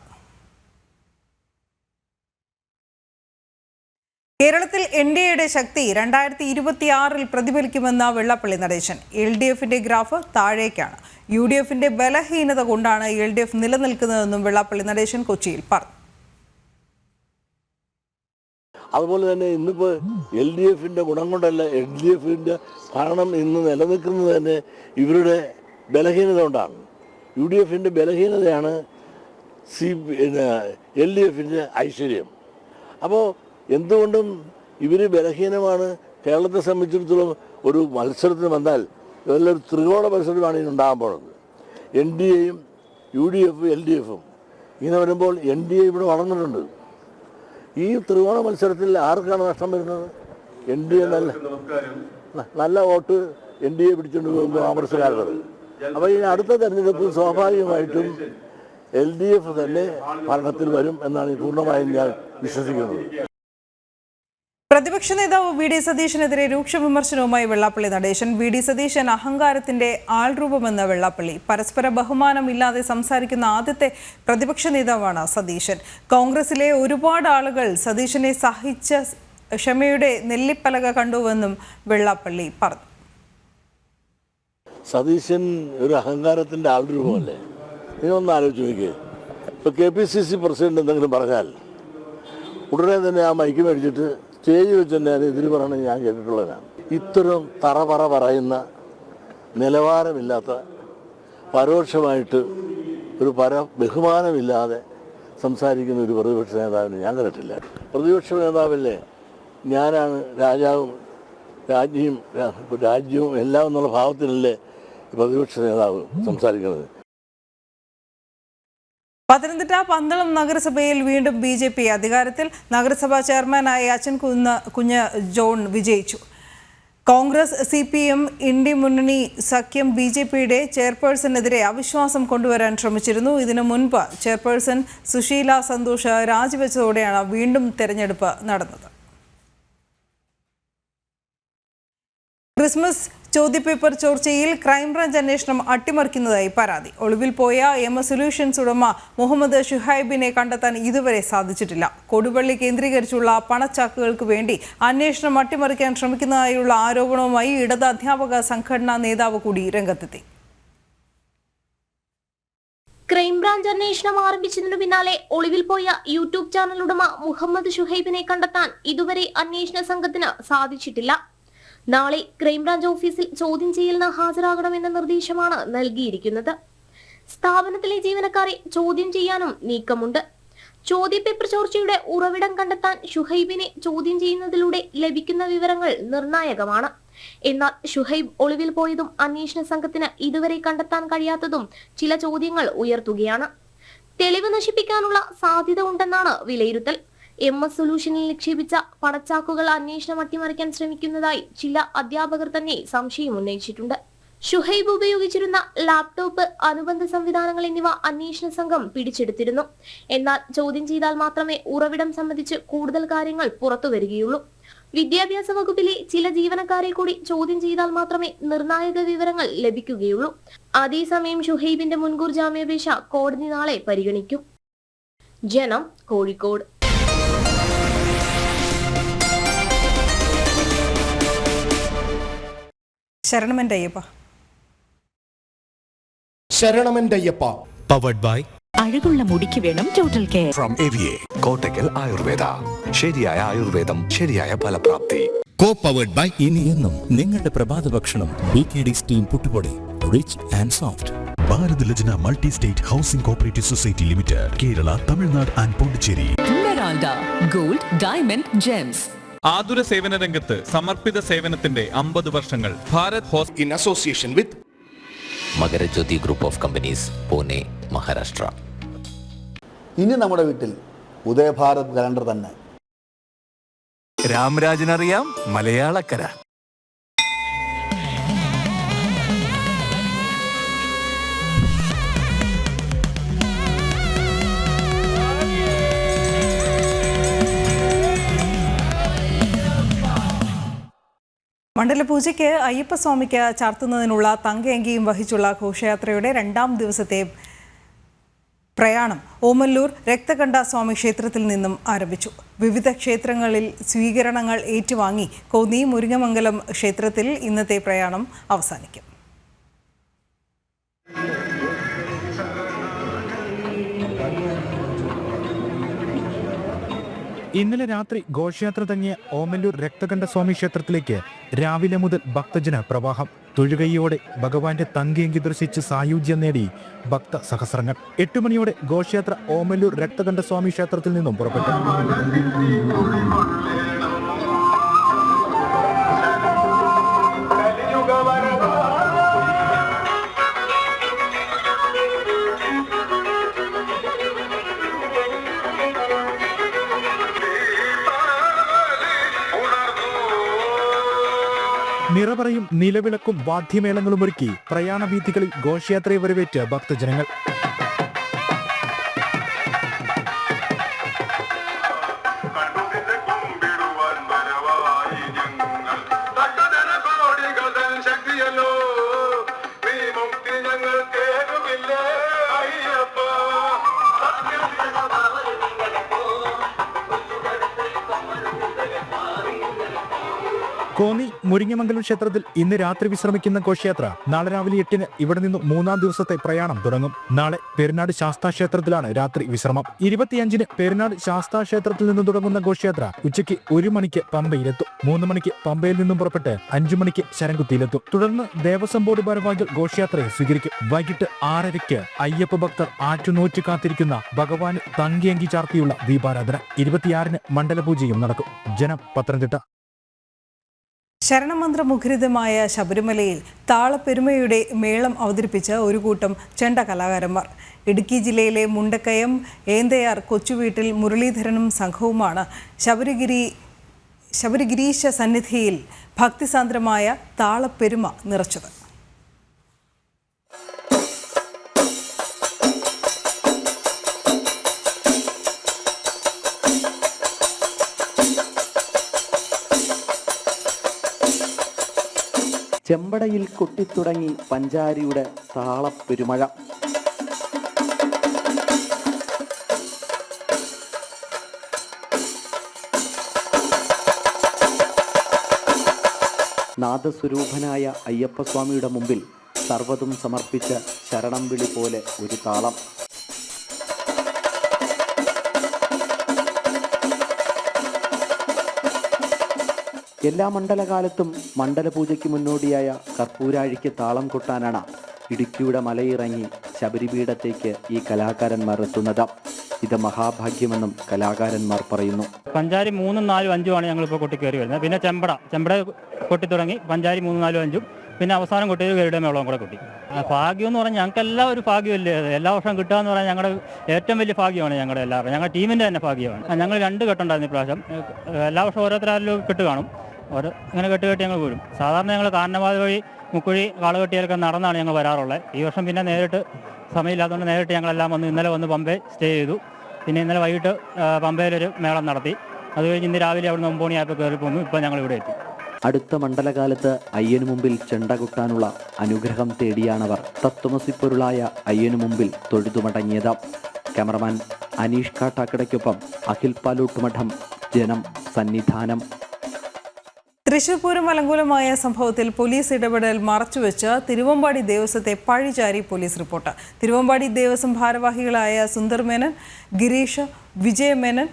കേരളത്തിൽ NDAയുടെ ശക്തി 2026 പ്രതിഫലിക്കുമെന്ന വെള്ളാപ്പള്ളി നടേശൻ. LDFന്റെ ഗ്രാഫ് താഴേക്കാണ്. UDFന്റെ ബലഹീനത കൊണ്ടാണ് LDF നിലനിൽക്കുന്നതെന്നും വെള്ളാപ്പള്ളി നടേശൻ കൊച്ചിയിൽ പറഞ്ഞു. അതുപോലെ തന്നെ ഇന്നിപ്പോൾ LDFന്റെ ഗുണം കൊണ്ടല്ല, LDFന്റെ ഭരണം ഇന്ന് നിലനിൽക്കുന്നത് തന്നെ ഇവരുടെ ബലഹീനത കൊണ്ടാണ്. UDFന്റെ ബലഹീനതയാണ് LDFന്റെ ഐശ്വര്യം. അപ്പോൾ എന്തുകൊണ്ടും ഇവർ ബലഹീനമാണ്. കേരളത്തെ സംബന്ധിച്ചിടത്തോളം ഒരു മത്സരത്തിന് വന്നാൽ നല്ലൊരു ത്രികോണ മത്സരമാണ് ഇതിനുണ്ടാകാൻ പോകുന്നത്. NDAയും UDF LDFും ഇങ്ങനെ വരുമ്പോൾ NDA ഇവിടെ വളർന്നിട്ടുണ്ട്. ഈ ത്രികോണ മത്സരത്തിൽ ആർക്കാണ് നഷ്ടം വരുന്നത്? NDA നല്ല വോട്ട് NDA പിടിച്ചുകൊണ്ട് പോകുമ്പോൾ കോൺഗ്രസ്സുകാരുള്ളത്. അപ്പോൾ ഈ അടുത്ത തെരഞ്ഞെടുപ്പിൽ സ്വാഭാവികമായിട്ടും LDF തന്നെ ഭരണത്തിൽ വരും എന്നാണ് പൂർണ്ണമായും ഞാൻ വിശ്വസിക്കുന്നത്. പ്രതിപക്ഷ നേതാവ് VD സതീശനെതിരെ രൂക്ഷ വിമർശനവുമായി വെള്ളാപ്പള്ളി നടേശൻ. VD സതീശൻ അഹങ്കാരത്തിന്റെ ആൾരൂപമെന്ന വെള്ളാപ്പള്ളി. പരസ്പര ബഹുമാനമില്ലാതെ സംസാരിക്കുന്ന ആദ്യത്തെ പ്രതിപക്ഷ നേതാവാണ് സതീശൻ. കോൺഗ്രസിലെ ഒരുപാട് ആളുകൾ സതീശനെ സഹിച്ച ക്ഷമയുടെ നെല്ലിപ്പലക കണ്ടുവെന്നും വെള്ളാപ്പള്ളി പറഞ്ഞു. സതീശൻ ഒരു അഹങ്കാരത്തിന്റെ ആൾരൂപമല്ലേ? നിങ്ങളൊന്ന് ആലോചിച്ച് നോക്കിയേ. ഇപ്പോൾ KPCC പ്രസിഡന്റ് എന്തെങ്കിലും പറഞ്ഞാൽ ഉടനെ തന്നെ ആ മൈക്ക് മേടിച്ചിട്ട് സ്റ്റേജ് വെച്ച് തന്നെ അത് എതിര് പറയണമെന്ന് ഞാൻ കേട്ടിട്ടുള്ളതാണ്. ഇത്തരം തറപറ പറയുന്ന നിലവാരമില്ലാത്ത, പരോക്ഷമായിട്ട് ഒരു ബഹുമാനമില്ലാതെ സംസാരിക്കുന്ന ഒരു പ്രതിപക്ഷ നേതാവിനെ ഞാൻ കണ്ടിട്ടില്ല. പ്രതിപക്ഷ നേതാവല്ലേ ഞാനാണ് രാജാവും രാജ്യവും എല്ലാം എന്നുള്ള ഭാവത്തിലല്ലേ പ്രതിപക്ഷ നേതാവ് സംസാരിക്കുന്നത്. പത്തനംതിട്ട പന്തളം നഗരസഭയിൽ വീണ്ടും BJP അധികാരത്തിൽ. നഗരസഭാ ചെയർമാനായ അച്ഛൻ കുഞ്ഞ് ജോൺ വിജയിച്ചു. കോൺഗ്രസ് CPM ഇന്ത്യ മുന്നണി സഖ്യം BJPയുടെ ചെയർപേഴ്സണെതിരെ അവിശ്വാസം കൊണ്ടുവരാൻ ശ്രമിച്ചിരുന്നു. ഇതിനു മുൻപ് ചെയർപേഴ്സൺ സുശീല സന്തോഷ് രാജിവെച്ചതോടെയാണ് വീണ്ടും തെരഞ്ഞെടുപ്പ് നടന്നത്. ക്രിസ്മസ് ചോദ്യപേപ്പർ ചോർച്ചയിൽ ക്രൈംബ്രാഞ്ച് അന്വേഷണം അട്ടിമറിക്കുന്നതായി പരാതി. ഒളിവിൽ പോയ MS സൊല്യൂഷൻസ് ഉടമ മുഹമ്മദ് ഷുഹൈബിനെ കണ്ടെത്താൻ ഇതുവരെ സാധിച്ചിട്ടില്ല. കൊടുവള്ളി കേന്ദ്രീകരിച്ചുള്ള പണച്ചാക്കുകൾക്ക് വേണ്ടി അന്വേഷണം അട്ടിമറിക്കാൻ ശ്രമിക്കുന്നതായുള്ള ആരോപണവുമായി ഇടത് അധ്യാപക സംഘടനാ നേതാവ് കൂടി രംഗത്തെത്തി. ക്രൈംബ്രാഞ്ച് അന്വേഷണം ആരംഭിച്ചതിനു പിന്നാലെ ഒളിവിൽ പോയ യൂട്യൂബ് ചാനൽ ഉടമ മുഹമ്മദ് ഷുഹൈബിനെ കണ്ടെത്താൻ ഇതുവരെ അന്വേഷണ സംഘത്തിന് സാധിച്ചിട്ടില്ല. നാളെ ക്രൈംബ്രാഞ്ച് ഓഫീസിൽ ചോദ്യം ചെയ്യലിന് ഹാജരാകണമെന്ന നിർദ്ദേശമാണ് നൽകിയിരിക്കുന്നത്. സ്ഥാപനത്തിലെ ജീവനക്കാരെ ചോദ്യം ചെയ്യാനും നീക്കമുണ്ട്. ചോദ്യപേപ്പർ ചോർച്ചയുടെ ഉറവിടം കണ്ടെത്താൻ ഷുഹൈബിനെ ചോദ്യം ചെയ്യുന്നതിലൂടെ ലഭിക്കുന്ന വിവരങ്ങൾ നിർണായകമാണ്. എന്നാൽ ഷുഹൈബ് ഒളിവിൽ പോയതും അന്വേഷണ സംഘത്തിന് ഇതുവരെ കണ്ടെത്താൻ കഴിയാത്തതും ചില ചോദ്യങ്ങൾ ഉയർത്തുകയാണ്. തെളിവ് നശിപ്പിക്കാനുള്ള സാധ്യത ഉണ്ടെന്നാണ് വിലയിരുത്തൽ. MS സൊല്യൂഷനിൽ നിക്ഷേപിച്ച പണച്ചാക്കുകൾ അന്വേഷണം അട്ടിമറിക്കാൻ ശ്രമിക്കുന്നതായി ചില അധ്യാപകർ തന്നെ സംശയം ഉന്നയിച്ചിട്ടുണ്ട്. ഷുഹൈബ് ഉപയോഗിച്ചിരുന്ന ലാപ്ടോപ്പ്, അനുബന്ധ സംവിധാനങ്ങൾ എന്നിവ അന്വേഷണ സംഘം പിടിച്ചെടുത്തിരുന്നു. എന്നാൽ ചോദ്യം ചെയ്താൽ മാത്രമേ ഉറവിടം സംബന്ധിച്ച് കൂടുതൽ കാര്യങ്ങൾ പുറത്തുവരികയുള്ളൂ. വിദ്യാഭ്യാസ വകുപ്പിലെ ചില ജീവനക്കാരെ കൂടി ചോദ്യം ചെയ്താൽ മാത്രമേ നിർണായക വിവരങ്ങൾ ലഭിക്കുകയുള്ളൂ. അതേസമയം ഷുഹൈബിന്റെ മുൻകൂർ ജാമ്യാപേക്ഷ കോടതി നാളെ പരിഗണിക്കും. ജനം, കോഴിക്കോട്. ശരണമെൻ്റയ്യപ്പ. പവർഡ് ബൈ അഴകുള്ള മുടിക്ക് വേണം total care from AVA Kottakkal Ayurveda. ശരിയായ ആയുർവേദം, ശരിയായ ഫലപ്രാപ്തി. പവർഡ് ബൈ ഇനി എന്നും നിങ്ങളുടെ പ്രഭാത ഭക്ഷണം BKD സ്റ്റീം പുട്ടുപൊടി, rich and soft. Bharat Lajna multi state housing cooperative society limited, Kerala, Tamil Nadu and Pondicherry. Gold, diamond, gems. ആതുര സേവന രംഗത്ത് സമർപ്പിത സേവനത്തിന്റെ 50 വർഷങ്ങൾ. Bharat hospital in association with Makarajyothi group of companies, Pune, Maharashtra. ഇനി നമ്മുടെ വീട്ടിൽ ഉദയഭാരത് കലണ്ടർ തന്നെ. രാമരാജനറിയാം മലയാളക്കര. മണ്ഡലപൂജയ്ക്ക് അയ്യപ്പസ്വാമിക്ക് ചാർത്തുന്നതിനുള്ള തങ്കയങ്കിയും വഹിച്ചുള്ള ഘോഷയാത്രയുടെ 2ാം ദിവസത്തെ പ്രയാണം ഓമല്ലൂർ രക്തകണ്ഠ സ്വാമി ക്ഷേത്രത്തിൽ നിന്നും ആരംഭിച്ചു. വിവിധ ക്ഷേത്രങ്ങളിൽ സ്വീകരണങ്ങൾ ഏറ്റുവാങ്ങി കോന്നി മുരിങ്ങമംഗലം ക്ഷേത്രത്തിൽ ഇന്നത്തെ പ്രയാണം അവസാനിക്കും. ഇന്നലെ രാത്രി ഘോഷയാത്ര തങ്ങിയ ഓമല്ലൂർ രക്തകണ്ഠസ്വാമി ക്ഷേത്രത്തിലേക്ക് രാവിലെ മുതൽ ഭക്തജന പ്രവാഹം. തൊഴുകൈയോടെ ഭഗവാന്റെ തങ്കയങ്കി ദർശിച്ച് സായുജ്യം നേടി ഭക്ത സഹസ്രങ്ങൾ. 8 മണിയോടെ ഘോഷയാത്ര ഓമല്ലൂർ രക്തകണ്ഠസ്വാമി ക്ഷേത്രത്തിൽ നിന്നും പുറപ്പെട്ടു. നിറപറയും നിലവിളക്കും വാദ്യമേളങ്ങളും ഒരുക്കി പ്രയാണ വീഥികളിൽ ഘോഷയാത്രയെ വരവേറ്റ് ഭക്തജനങ്ങൾ. കോന്നി മുരിങ്ങമംഗലം ക്ഷേത്രത്തിൽ ഇന്ന് രാത്രി വിശ്രമിക്കുന്ന ഘോഷയാത്ര നാളെ രാവിലെ 8-ന് ഇവിടെ നിന്നും 3-ാം ദിവസത്തെ പ്രയാണം തുടങ്ങും. നാളെ പെരുന്നാട് ശാസ്താ ക്ഷേത്രത്തിലാണ് രാത്രി വിശ്രമം. 25-ന് പെരുന്നാട് ശാസ്താ ക്ഷേത്രത്തിൽ നിന്നും തുടങ്ങുന്ന ഘോഷയാത്ര ഉച്ചയ്ക്ക് 1 മണിക്ക് പമ്പയിലെത്തും. 3 മണിക്ക് പമ്പയിൽ നിന്നും പുറപ്പെട്ട് 5 മണിക്ക് ശരംകുത്തിയിലെത്തും. തുടർന്ന് ദേവസ്വം ബോർഡ് ഭാരവാഹികൾ ഘോഷയാത്രയെ സ്വീകരിക്കും. വൈകിട്ട് 6:30-ക്ക് അയ്യപ്പ ഭക്തർ ആറ്റുനോറ്റ് കാത്തിരിക്കുന്ന ഭഗവാന് തങ്കിയങ്കി ചാർത്തിയുള്ള ദീപാരാധന. 26-ന് മണ്ഡലപൂജയും നടക്കും. ജനം, പത്തനംതിട്ട. ശരണമന്ത്രമുഖരിതമായ ശബരിമലയിൽ താളപ്പെരുമയുടെ മേളം അവതരിപ്പിച്ച ഒരു കൂട്ടം ചെണ്ട കലാകാരന്മാർ. ഇടുക്കി ജില്ലയിലെ മുണ്ടക്കയം ഏന്തയാർ കൊച്ചുവീട്ടിൽ മുരളീധരനും സംഘവുമാണ് ശബരിഗിരീശ സന്നിധിയിൽ ഭക്തിസാന്ദ്രമായ താളപ്പെരുമ നിറച്ചത്. ചെമ്പടയിൽ കൊട്ടിത്തുടങ്ങി പഞ്ചാരിയുടെ താളപ്പെരുമഴ. നാദസ്വരൂപനായ അയ്യപ്പസ്വാമിയുടെ മുമ്പിൽ സർവ്വതും സമർപ്പിച്ച ശരണം വിളി പോലെ ഒരു താളം. എല്ലാ മണ്ഡലകാലത്തും മണ്ഡലപൂജയ്ക്ക് മുന്നോടിയായ കർപ്പൂരാഴിക്ക് താളം കൊട്ടാനാണ് ഇടുക്കിയുടെ മലയിറങ്ങി ശബരിപീഠത്തേക്ക് ഈ കലാകാരന്മാർ എത്തുന്നത്. ഇത് മഹാഭാഗ്യമെന്നും കലാകാരന്മാർ പറയുന്നു. പഞ്ചാരി 3, 4, 5 ഞങ്ങളിപ്പോൾ കൊട്ടി കയറി വരുന്നത്. പിന്നെ ചെമ്പട കൊട്ടി തുടങ്ങി പഞ്ചാരി 3, 4, 5 പിന്നെ അവസാനം കൊട്ടിയത് ഗരുഡ മേളവും കൂടെ കൊട്ടി. ഭാഗ്യം എന്ന് പറഞ്ഞാൽ ഞങ്ങൾക്കെല്ലാം ഒരു ഭാഗ്യമല്ലേ. എല്ലാ വർഷവും കിട്ടുക എന്ന് പറഞ്ഞാൽ ഞങ്ങളുടെ ഏറ്റവും വലിയ ഭാഗ്യമാണ്. ഞങ്ങളുടെ എല്ലാവരും ഞങ്ങളുടെ ടീമിൻ്റെ തന്നെ ഭാഗ്യമാണ്. ഞങ്ങൾ 2 കെട്ടുണ്ടായിരുന്നു ഇപ്രാവശ്യം. എല്ലാ വർഷവും ഓരോരുത്തരും കെട്ട് കാണും. അങ്ങനെ കെട്ട് ഞങ്ങൾ പോരും. സാധാരണ ഞങ്ങൾ കാരണവാദ വഴി മുക്കുഴി കാളുകെട്ടിയൊക്കെ നടന്നാണ് ഞങ്ങൾ വരാറുള്ളത്. ഈ വർഷം പിന്നെ നേരിട്ട് സമയമില്ലാത്തതുകൊണ്ട് നേരിട്ട് ഞങ്ങളെല്ലാം വന്ന് ഇന്നലെ വന്ന് പമ്പയിൽ സ്റ്റേ ചെയ്തു. പിന്നെ ഇന്നലെ വൈകിട്ട് പമ്പയിലൊരു മേളം നടത്തി. അത് കഴിഞ്ഞ് ഇന്ന് രാവിലെ അവിടെ 9 മണിയായപ്പോൾ കയറി പോന്നു. ഇപ്പോൾ ഞങ്ങൾ ഇവിടെ എത്തി. അടുത്ത മണ്ഡലകാലത്ത് അയ്യനു മുമ്പിൽ ചെണ്ട കൊട്ടാനുള്ള അനുഗ്രഹം തേടിയാണവർ തത്വമസിപ്പൊരുളായ അയ്യനു മുമ്പിൽ തൊഴുതുമടങ്ങിയത്. ക്യാമറമാൻ അനീഷ് കാട്ടാക്കടയ്ക്കൊപ്പം അഖിൽ പാലൂട്ടുമഠം, ജനം, സന്നിധാനം. തൃശൂർ പൂരം അലങ്കോലമായ സംഭവത്തിൽ പോലീസ് ഇടപെടൽ മറച്ചുവെച്ച് തിരുവമ്പാടി ദേവസ്വത്തെ പഴിചാരി പോലീസ് റിപ്പോർട്ട്. തിരുവമ്പാടി ദേവസ്വം ഭാരവാഹികളായ സുന്ദർ മേനൻ, ഗിരീഷ്, വിജയമേനൻ,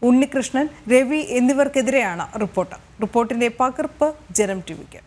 ഉണ്ണികൃഷ്ണൻ, രവി എന്നിവർക്കെതിരെയാണ് റിപ്പോർട്ട്. റിപ്പോർട്ടിന്റെ പകർപ്പ് ജനം ടിവിക്ക്.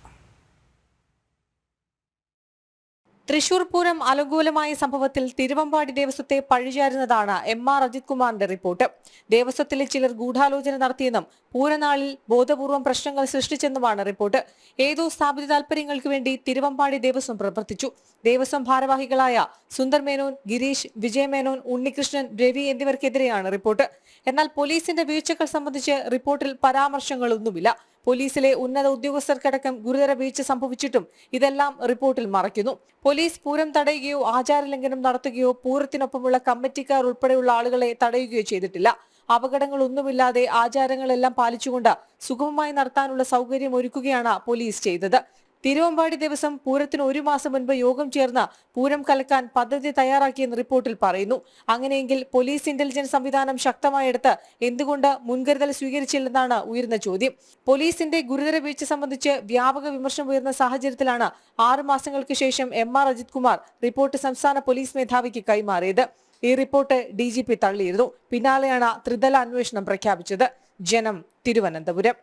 തൃശൂർ പൂരം അലങ്കോലമായ സംഭവത്തിൽ തിരുവമ്പാടി ദേവസ്വത്തെ പഴിചാരുന്നതാണ് MR അജിത് കുമാറിന്റെ റിപ്പോർട്ട്. ദേവസ്വത്തിലെ ചിലർ ഗൂഢാലോചന നടത്തിയെന്നും പൂരനാളിൽ ബോധപൂർവം പ്രശ്നങ്ങൾ സൃഷ്ടിച്ചെന്നുമാണ് റിപ്പോർട്ട്. ഏതോ സ്ഥാപിത താൽപര്യങ്ങൾക്ക് വേണ്ടി തിരുവമ്പാടി ദേവസ്വം പ്രവർത്തിച്ചു. ദേവസ്വം ഭാരവാഹികളായ സുന്ദർ മേനോൻ, ഗിരീഷ്, വിജയമേനോൻ, ഉണ്ണികൃഷ്ണൻ, രവി എന്നിവർക്കെതിരെയാണ് റിപ്പോർട്ട്. എന്നാൽ പോലീസിന്റെ വീഴ്ചകൾ സംബന്ധിച്ച് റിപ്പോർട്ടിൽ പരാമർശങ്ങളൊന്നുമില്ല. പോലീസിലെ ഉന്നത ഉദ്യോഗസ്ഥർക്കടക്കം ഗുരുതര വീഴ്ച സംഭവിച്ചിട്ടും ഇതെല്ലാം റിപ്പോർട്ടിൽ മറയ്ക്കുന്നു. പോലീസ് പൂരം തടയുകയോ ആചാരലംഘനം നടത്തുകയോ പൂരത്തിനൊപ്പമുള്ള കമ്മിറ്റിക്കാർ ഉൾപ്പെടെയുള്ള ആളുകളെ തടയുകയോ ചെയ്തിട്ടില്ല. അപകടങ്ങളൊന്നുമില്ലാതെ ആചാരങ്ങളെല്ലാം പാലിച്ചുകൊണ്ട് സുഗമമായി നടത്താനുള്ള സൗകര്യം ഒരുക്കുകയാണ് പോലീസ് ചെയ്തത്. തിരുവമ്പാടി ദേവസ്വം പൂരത്തിന് 1 മാസം മുൻപ് യോഗം ചേർന്ന് പൂരം കലക്കാൻ പദ്ധതി തയ്യാറാക്കിയെന്ന് റിപ്പോർട്ടിൽ പറയുന്നു. അങ്ങനെയെങ്കിൽ പോലീസ് ഇന്റലിജൻസ് സംവിധാനം ശക്തമായെടുത്ത് എന്തുകൊണ്ട് മുൻകരുതൽ സ്വീകരിച്ചില്ലെന്നാണ് ഉയർന്ന ചോദ്യം. പോലീസിന്റെ ഗുരുതര വീഴ്ച സംബന്ധിച്ച് വ്യാപക വിമർശനം ഉയർന്ന സാഹചര്യത്തിലാണ് 6 മാസങ്ങൾക്ക് ശേഷം MR അജിത് കുമാർ റിപ്പോർട്ട് സംസ്ഥാന പോലീസ് മേധാവിക്ക് കൈമാറിയത്. ഈ റിപ്പോർട്ട് DGP തള്ളിയിരുന്നു. പിന്നാലെയാണ് ത്രിതല അന്വേഷണം പ്രഖ്യാപിച്ചത്. ജനം, തിരുവനന്തപുരം.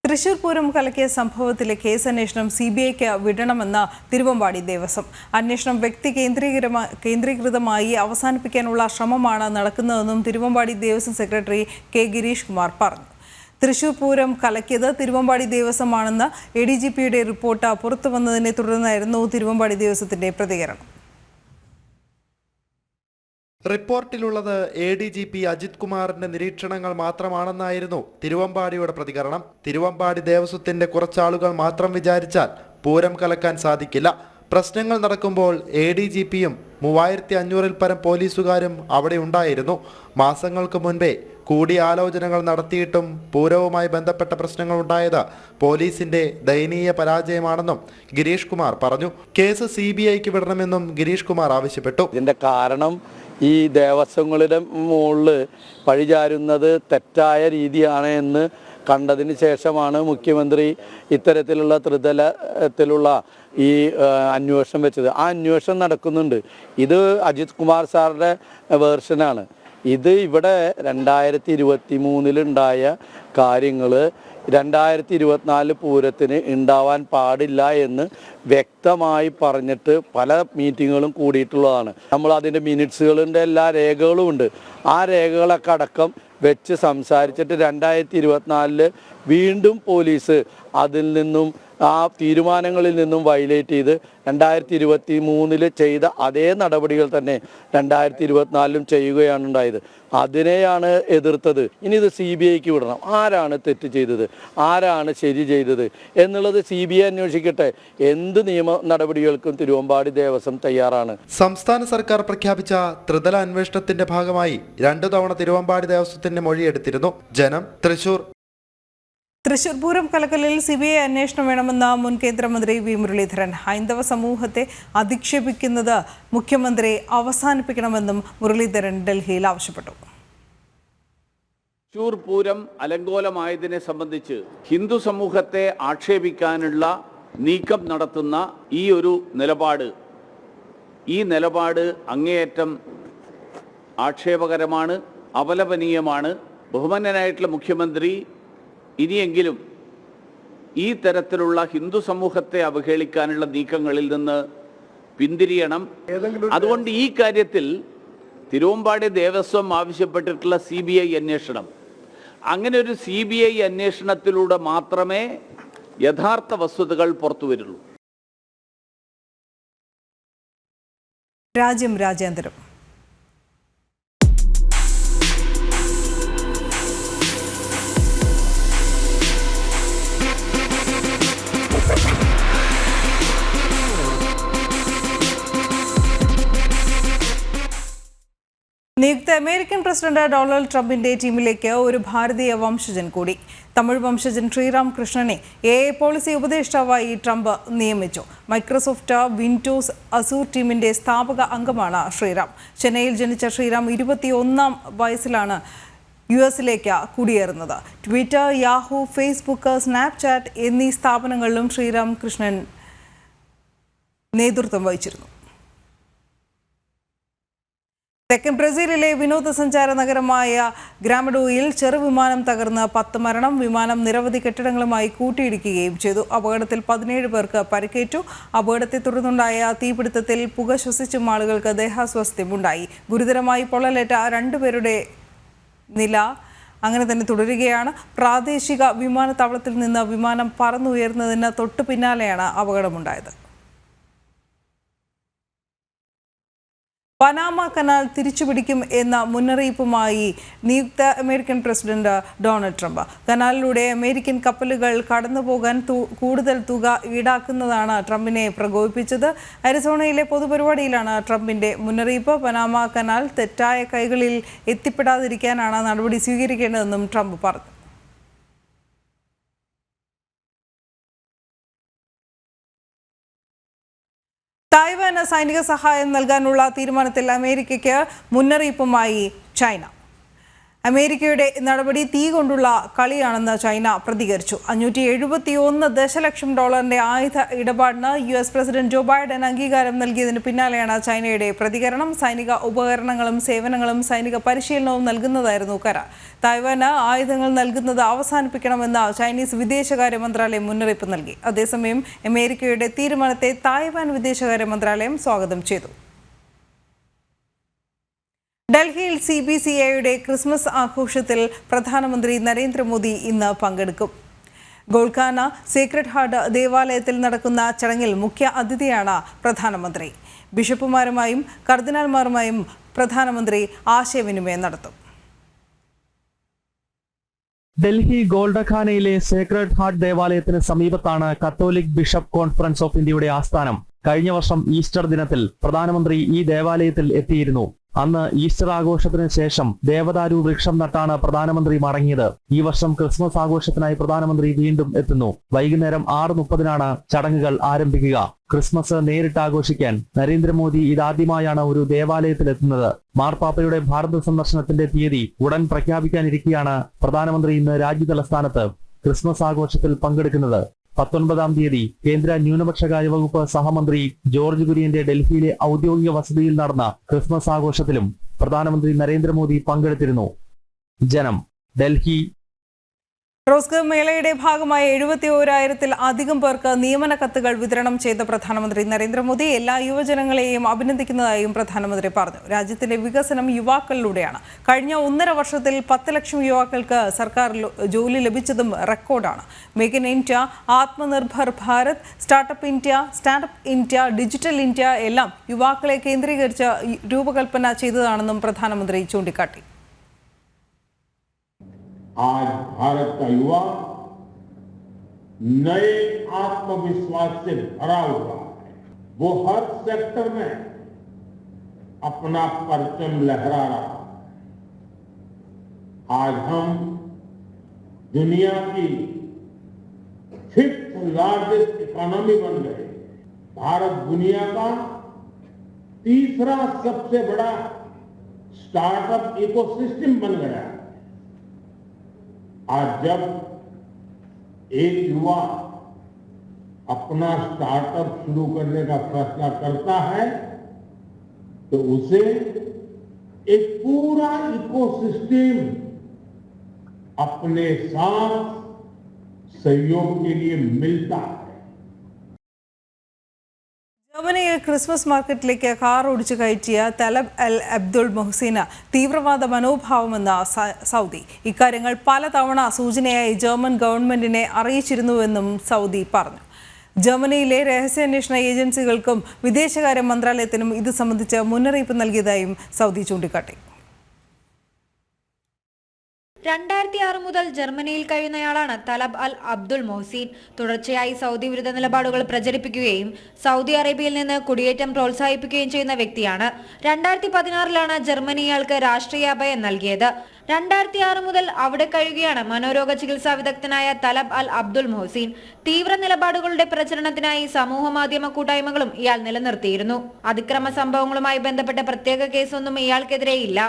തൃശൂർ പൂരം കലക്കിയ സംഭവത്തിലെ കേസന്വേഷണം CBIക്ക് വിടണമെന്ന് തിരുവമ്പാടി ദേവസ്വം. അന്വേഷണം വ്യക്തി കേന്ദ്രീകൃതമായി അവസാനിപ്പിക്കാനുള്ള ശ്രമമാണ് നടക്കുന്നതെന്നും തിരുവമ്പാടി ദേവസ്വം സെക്രട്ടറി K ഗിരീഷ് കുമാർ പറഞ്ഞു. തൃശൂർ പൂരം കലക്കിയത് തിരുവമ്പാടി ദേവസ്വമാണെന്ന് ADGPയുടെ റിപ്പോർട്ട് പുറത്തുവന്നതിനെ തുടർന്നായിരുന്നു തിരുവമ്പാടി ദേവസ്വത്തിന്റെ പ്രതികരണം. റിപ്പോർട്ടിലുള്ളത് ADGP അജിത് കുമാറിന്റെ നിരീക്ഷണങ്ങൾ മാത്രമാണെന്നായിരുന്നു തിരുവമ്പാടിയുടെ പ്രതികരണം. തിരുവമ്പാടി ദേവസ്വത്തിന്റെ കുറച്ചാളുകൾ മാത്രം വിചാരിച്ചാൽ പൂരം കലക്കാൻ സാധിക്കില്ല. പ്രശ്നങ്ങൾ നടക്കുമ്പോൾ ADGPയും 3500-ൽ പരം പോലീസുകാരും അവിടെ ഉണ്ടായിരുന്നു. മാസങ്ങൾക്ക് മുൻപേ കൂടിയാലോചനകൾ നടത്തിയിട്ടും പൂരവുമായി ബന്ധപ്പെട്ട പ്രശ്നങ്ങൾ ഉണ്ടായത് പോലീസിന്റെ ദയനീയ പരാജയമാണെന്നും ഗിരീഷ് കുമാർ പറഞ്ഞു. കേസ് CBIക്ക് വിടണമെന്നും ഗിരീഷ് കുമാർ ആവശ്യപ്പെട്ടു. ഇതിന്റെ കാരണം ഈ ദേവസ്വങ്ങളുടെ മുകളിൽ പഴിചാരുന്നത് തെറ്റായ രീതിയാണ് എന്ന് കണ്ടതിന് ശേഷമാണ് മുഖ്യമന്ത്രി ഇത്തരത്തിലുള്ള ത്രിതലത്തിലുള്ള ഈ അന്വേഷണം വെച്ചത്. ആ അന്വേഷണം നടക്കുന്നുണ്ട്. ഇത് അജിത് കുമാർ സാറിൻ്റെ വേർഷനാണ്. ഇത് ഇവിടെ 2023 കാര്യങ്ങൾ 2024 പൂരത്തിന് ഉണ്ടാവാൻ പാടില്ല എന്ന് വ്യക്തമായി പറഞ്ഞിട്ട് പല മീറ്റിങ്ങുകളും കൂടിയിട്ടുള്ളതാണ്. നമ്മൾ അതിൻ്റെ മിനിറ്റ്സുകളുടെ എല്ലാ രേഖകളും ഉണ്ട്. ആ രേഖകളൊക്കെ അടക്കം വെച്ച് സംസാരിച്ചിട്ട് 2024 വീണ്ടും പോലീസ് അതിൽ നിന്നും ആ തീരുമാനങ്ങളിൽ നിന്നും വയലേറ്റ് ചെയ്ത് 2023 ചെയ്ത അതേ നടപടികൾ തന്നെ 2024 ചെയ്യുകയാണ് ഉണ്ടായത്. അതിനെയാണ് എതിർത്തത്. ഇനി ഇത് CBIക്ക് വിടണം. ആരാണ് തെറ്റ് ചെയ്തത്, ആരാണ് ശരി ചെയ്തത് എന്നുള്ളത് CBI അന്വേഷിക്കട്ടെ. എന്ത് നിയമ നടപടികൾക്കും തിരുവമ്പാടി ദേവസ്വം തയ്യാറാണ്. സംസ്ഥാന സർക്കാർ പ്രഖ്യാപിച്ച ത്രിതല അന്വേഷണത്തിന്റെ ഭാഗമായി 2 തവണ തിരുവമ്പാടി ദേവസ്വത്തിന്റെ മൊഴിയെടുത്തിരുന്നു. ജനം, തൃശൂർ. തൃശൂർ പൂരം കലക്കലിൽ CBI അന്വേഷണം വേണമെന്ന മുൻ കേന്ദ്രമന്ത്രി വി മുരളീധരൻ. ഹൈന്ദവ സമൂഹത്തെ അധിക്ഷേപിക്കുന്നത് മുഖ്യമന്ത്രി അവസാനിപ്പിക്കണമെന്നും മുരളീധരൻ ഡൽഹിയിൽ ആവശ്യപ്പെട്ടു. തൃശൂർ പൂരം അലങ്കോലമായതിനെ സംബന്ധിച്ച് ഹിന്ദു സമൂഹത്തെ ആക്ഷേപിക്കാനുള്ള നീക്കം നടത്തുന്ന ഈ ഒരു നിലപാട് അങ്ങേയറ്റം ആക്ഷേപകരമാണ്, അപലപനീയമാണ്. ബഹുമാന്യനായിട്ടുള്ള മുഖ്യമന്ത്രി ഇനിയെങ്കിലും ഈ തരത്തിലുള്ള ഹിന്ദു സമൂഹത്തെ അവഹേളിക്കാനുള്ള നീക്കങ്ങളിൽ നിന്ന് പിന്തിരിയണം. അതുകൊണ്ട് ഈ കാര്യത്തിൽ തിരുവമ്പാടി ദേവസ്വം ആവശ്യപ്പെട്ടിട്ടുള്ള CBI അന്വേഷണം, അങ്ങനെ ഒരു CBI അന്വേഷണത്തിലൂടെ മാത്രമേ യഥാർത്ഥ വസ്തുതകൾ പുറത്തു വരുള്ളൂ. രാജ്യാന്തരം. നിയുക്ത അമേരിക്കൻ പ്രസിഡന്റ് ഡൊണാൾഡ് ട്രംപിന്റെ ടീമിലേക്ക് ഒരു ഭാരതീയ വംശജൻ കൂടി. തമിഴ് വംശജൻ ശ്രീറാം കൃഷ്ണനെ AI പോളിസി ഉപദേഷ്ടാവായി ട്രംപ് നിയമിച്ചു. മൈക്രോസോഫ്റ്റ് വിൻഡോസ് അസൂർ ടീമിന്റെ സ്ഥാപക അംഗമാണ് ശ്രീറാം. ചെന്നൈയിൽ ജനിച്ച ശ്രീറാം 21-ാം വയസ്സിലാണ് US-ലേക്ക് കുടിയേറുന്നത്. ട്വിറ്റർ, യാഹൂ, ഫേസ്ബുക്ക്, സ്നാപ്ചാറ്റ് എന്നീ സ്ഥാപനങ്ങളിലും ശ്രീറാം കൃഷ്ണൻ നേതൃത്വം വഹിച്ചിരുന്നു. തെക്കൻ ബ്രസീലിലെ വിനോദസഞ്ചാര നഗരമായ ഗ്രാമഡോയിൽ ചെറുവിമാനം തകർന്ന് 10 മരണം. വിമാനം നിരവധി കെട്ടിടങ്ങളുമായി കൂട്ടിയിടിക്കുകയും ചെയ്തു. അപകടത്തിൽ 17 പേർക്ക് പരിക്കേറ്റു. അപകടത്തെ തുടർന്നുണ്ടായ തീപിടുത്തത്തിൽ പുക ശ്വസിച്ചും ആളുകൾക്ക് ദേഹാസ്വാസ്ഥ്യമുണ്ടായി. ഗുരുതരമായി പൊള്ളലേറ്റ 2 പേരുടെ നില അങ്ങനെ തന്നെ തുടരുകയാണ്. പ്രാദേശിക വിമാനത്താവളത്തിൽ നിന്ന് വിമാനം പറന്നുയർന്നതിന് തൊട്ടു പിന്നാലെയാണ് അപകടമുണ്ടായത്. പനാമ കനാൽ തിരിച്ചുപിടിക്കും എന്ന മുന്നറിയിപ്പുമായി നിയുക്ത അമേരിക്കൻ പ്രസിഡന്റ് ഡൊണാൾഡ് ട്രംപ്. കനാലിലൂടെ അമേരിക്കൻ കപ്പലുകൾ കടന്നുപോകാൻ കൂടുതൽ തുക ഈടാക്കുന്നതാണ് ട്രംപിനെ പ്രകോപിപ്പിച്ചത്. അരിസോണയിലെ പൊതുപരിപാടിയിലാണ് ട്രംപിന്റെ മുന്നറിയിപ്പ്. പനാമ കനാൽ തെറ്റായ കൈകളിൽ എത്തിപ്പെടാതിരിക്കാനാണ് നടപടി സ്വീകരിക്കേണ്ടതെന്നും ട്രംപ് പറഞ്ഞു. തായ്വാന് സൈനിക സഹായം നൽകാനുള്ള തീരുമാനത്തിൽ അമേരിക്കയ്ക്ക് മുന്നറിയിപ്പുമായി ചൈന. അമേരിക്കയുടെ നടപടി തീ കൊണ്ടുള്ള കളിയാണെന്ന് ചൈന പ്രതികരിച്ചു. $571 ദശലക്ഷം ആയുധ ഇടപാടിന് US പ്രസിഡന്റ് ജോ ബൈഡൻ അംഗീകാരം നൽകിയതിന് പിന്നാലെയാണ് ചൈനയുടെ പ്രതികരണം. സൈനിക ഉപകരണങ്ങളും സേവനങ്ങളും സൈനിക പരിശീലനവും നൽകുന്നതായിരുന്നു കരാർ. തായ്വാന് ആയുധങ്ങൾ നൽകുന്നത് അവസാനിപ്പിക്കണമെന്ന് ചൈനീസ് വിദേശകാര്യ മന്ത്രാലയം മുന്നറിയിപ്പ് നൽകി. അതേസമയം അമേരിക്കയുടെ തീരുമാനത്തെ തായ്വാൻ വിദേശകാര്യ മന്ത്രാലയം സ്വാഗതം ചെയ്തു. ഡൽഹിയിൽ CBCIയുടെ ക്രിസ്മസ് ആഘോഷത്തിൽ പ്രധാനമന്ത്രി നരേന്ദ്രമോദി ഇന്ന് പങ്കെടുക്കും. ഗോൾഖാന സേക്രഡ് ഹാർട്ട് ദേവാലയത്തിൽ നടക്കുന്ന ചടങ്ങിൽ മുഖ്യ അതിഥിയാണ് പ്രധാനമന്ത്രി. ബിഷപ്പുമാരുമായും കർദിനാൾമാരുമായും പ്രധാനമന്ത്രി ആശയവിനിമയം നടത്തും. ഡൽഹി ഗോൾഡഖാനയിലെ സേക്രഡ് ഹാർട്ട് ദേവാലയത്തിന് സമീപത്താണ് കത്തോലിക് ബിഷപ്പ് കോൺഫറൻസ് ഓഫ് ഇന്ത്യയുടെ ആസ്ഥാനം. കഴിഞ്ഞ വർഷം ഈസ്റ്റർ ദിനത്തിൽ പ്രധാനമന്ത്രി ഈ ദേവാലയത്തിൽ എത്തിയിരുന്നു. അന്ന് ഈസ്റ്റർ ആഘോഷത്തിന് ശേഷം ദേവദാരു വൃക്ഷം നട്ടാണ് പ്രധാനമന്ത്രി മടങ്ങിയത്. ഈ വർഷം ക്രിസ്മസ് ആഘോഷത്തിനായി പ്രധാനമന്ത്രി വീണ്ടും എത്തുന്നു. വൈകുന്നേരം 6:30 ചടങ്ങുകൾ ആരംഭിക്കുക. ക്രിസ്മസ് നേരിട്ട് ആഘോഷിക്കാൻ നരേന്ദ്രമോദി ഇതാദ്യമായാണ് ഒരു ദേവാലയത്തിലെത്തുന്നത്. മാർപ്പാപ്പയുടെ ഭാരത സന്ദർശനത്തിന്റെ തീയതി ഉടൻ പ്രഖ്യാപിക്കാനിരിക്കെയാണ് പ്രധാനമന്ത്രി ഇന്ന് രാജ്യതലസ്ഥാനത്ത് ക്രിസ്മസ് ആഘോഷത്തിൽ പങ്കെടുക്കുന്നത്. 19-ാം തീയതി കേന്ദ്ര ന്യൂനപക്ഷകാര്യ വകുപ്പ് സഹമന്ത്രി ജോർജ് കുര്യന്റെ ഡൽഹിയിലെ ഔദ്യോഗിക വസതിയിൽ നടന്ന ക്രിസ്മസ് ആഘോഷത്തിലും പ്രധാനമന്ത്രി നരേന്ദ്രമോദി പങ്കെടുത്തിരുന്നു. ജനം, ഡൽഹി. റോസ്ഗർ മേളയുടെ ഭാഗമായി 71,000-ൽ അധികം പേർക്ക് നിയമന കത്തുകൾ വിതരണം ചെയ്ത പ്രധാനമന്ത്രി നരേന്ദ്രമോദി എല്ലാ യുവജനങ്ങളെയും അഭിനന്ദിക്കുന്നതായും പ്രധാനമന്ത്രി പറഞ്ഞു. രാജ്യത്തിന്റെ വികസനം യുവാക്കളിലൂടെയാണ്. കഴിഞ്ഞ 1.5 വർഷത്തിൽ 10 ലക്ഷം യുവാക്കൾക്ക് സർക്കാർ ജോലി ലഭിച്ചതും റെക്കോർഡാണ്. Make in India, Atmanirbhar Bharat, startup India, digital India എല്ലാം യുവാക്കളെ കേന്ദ്രീകരിച്ച് രൂപകൽപ്പന ചെയ്തതാണെന്നും പ്രധാനമന്ത്രി ചൂണ്ടിക്കാട്ടി. आज भारत का युवा नए आत्मविश्वास से भरा हुआ है। वो हर सेक्टर में अपना परचम लहरा रहा है। आज हम दुनिया की 5th लार्जेस्ट इकोनॉमी बन गए। भारत दुनिया का तीसरा सबसे बड़ा स्टार्टअप इकोसिस्टम बन गया। आज जब एक युवा अपना स्टार्टअप शुरू करने का फैसला करता है तो उसे एक पूरा इकोसिस्टम अपने साथ सहयोग के लिए मिलता है. ജർമ്മനിയിൽ ക്രിസ്മസ് മാർക്കറ്റിലേക്ക് കാർ ഓടിച്ചു കയറ്റിയ തലബ് അൽ അബ്ദുൾ മൊഹ്സിന് തീവ്രവാദ മനോഭാവമെന്ന സൗദി. ഇക്കാര്യങ്ങൾ പലതവണ സൂചനയായി ജർമ്മൻ ഗവൺമെന്റിനെ അറിയിച്ചിരുന്നുവെന്നും സൗദി പറഞ്ഞു. ജർമ്മനിയിലെ രഹസ്യാന്വേഷണ ഏജൻസികൾക്കും വിദേശകാര്യ മന്ത്രാലയത്തിനും ഇത് സംബന്ധിച്ച് മുന്നറിയിപ്പ് നൽകിയതായും സൗദി ചൂണ്ടിക്കാട്ടി. 2006 മുതൽ ജർമ്മനിയിൽ കഴിയുന്നയാളാണ് തലബ് അൽ അബ്ദുൾ മൊഹ്സിൻ. തുടർച്ചയായി സൗദി വിരുദ്ധ നിലപാടുകൾ പ്രചരിപ്പിക്കുകയും സൗദി അറേബ്യയിൽ നിന്ന് കുടിയേറ്റം പ്രോത്സാഹിപ്പിക്കുകയും ചെയ്യുന്ന വ്യക്തിയാണ്. 2016-ലാണ് ജർമ്മനി ഇയാൾക്ക് രാഷ്ട്രീയ അഭയം നൽകിയത്. 2006 മുതൽ അവിടെ കഴിയുകയാണ് മനോരോഗ ചികിത്സാ വിദഗ്ധനായ തലബ് അൽ അബ്ദുൾ മൊഹ്സിൻ. തീവ്ര നിലപാടുകളുടെ പ്രചരണത്തിനായി സമൂഹ മാധ്യമ കൂട്ടായ്മകളും ഇയാൾ നിലനിർത്തിയിരുന്നു. അതിക്രമ സംഭവങ്ങളുമായി ബന്ധപ്പെട്ട പ്രത്യേക കേസൊന്നും ഇയാൾക്കെതിരെ ഇല്ല.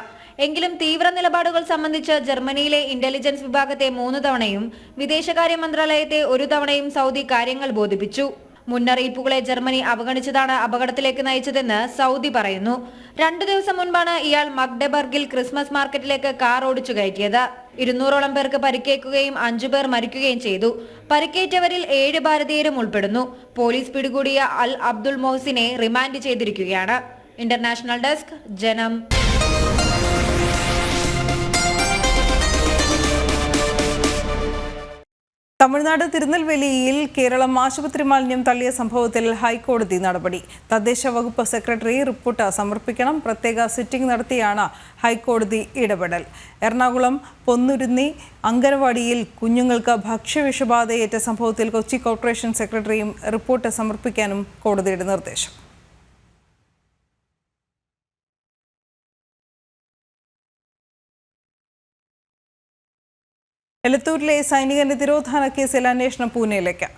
എങ്കിലും തീവ്ര നിലപാടുകൾ സംബന്ധിച്ച് ജർമ്മനിയിലെ ഇന്റലിജൻസ് വിഭാഗത്തെ 3 തവണയും വിദേശകാര്യ മന്ത്രാലയത്തെ 1 തവണയും സൗദി കാര്യങ്ങൾ ബോധിപ്പിച്ചു. മുന്നറിയിപ്പുകളെ ജർമ്മനി അവഗണിച്ചതാണ് അപകടത്തിലേക്ക് നയിച്ചതെന്ന് സൗദി പറയുന്നു. 2 ദിവസം മുൻപാണ് ഇയാൾ മഗ്ഡെബർഗിൽ ക്രിസ്മസ് മാർക്കറ്റിലേക്ക് കാർ ഓടിച്ചു കയറ്റിയത്. 200ഓളം പേർക്ക് പരിക്കേൽക്കുകയും 5 പേർ മരിക്കുകയും ചെയ്തു. പരിക്കേറ്റവരിൽ 7 ഭാരതീയരും ഉൾപ്പെടുന്നു. പോലീസ് പിടികൂടിയ അൽ അബ്ദുൾ മൊഹ്സിനെ റിമാൻഡ് ചെയ്തിരിക്കുകയാണ്. ഇന്റർനാഷണൽ ഡെസ്ക്, ജനം. തമിഴ്നാട് തിരുനെൽവേലിയിൽ കേരളം ആശുപത്രി മാലിന്യം തള്ളിയ സംഭവത്തിൽ ഹൈക്കോടതി നടപടി. തദ്ദേശ വകുപ്പ് സെക്രട്ടറി റിപ്പോർട്ട് സമർപ്പിക്കണം. പ്രത്യേക സിറ്റിംഗ് നടത്തിയാണ് ഹൈക്കോടതി ഇടപെടൽ. എറണാകുളം പൊന്നുരുന്നി അങ്കനവാടിയിൽ കുഞ്ഞുങ്ങൾക്ക് ഭക്ഷ്യവിഷബാധയേറ്റ സംഭവത്തിൽ കൊച്ചി കോർപ്പറേഷൻ സെക്രട്ടറിയും റിപ്പോർട്ട് സമർപ്പിക്കാനും കോടതിയുടെ നിർദ്ദേശം. എലത്തൂരിലെ സൈനികന്റെ തിരോധാന കേസിൽ അന്വേഷണം പൂനെയിലേക്ക്.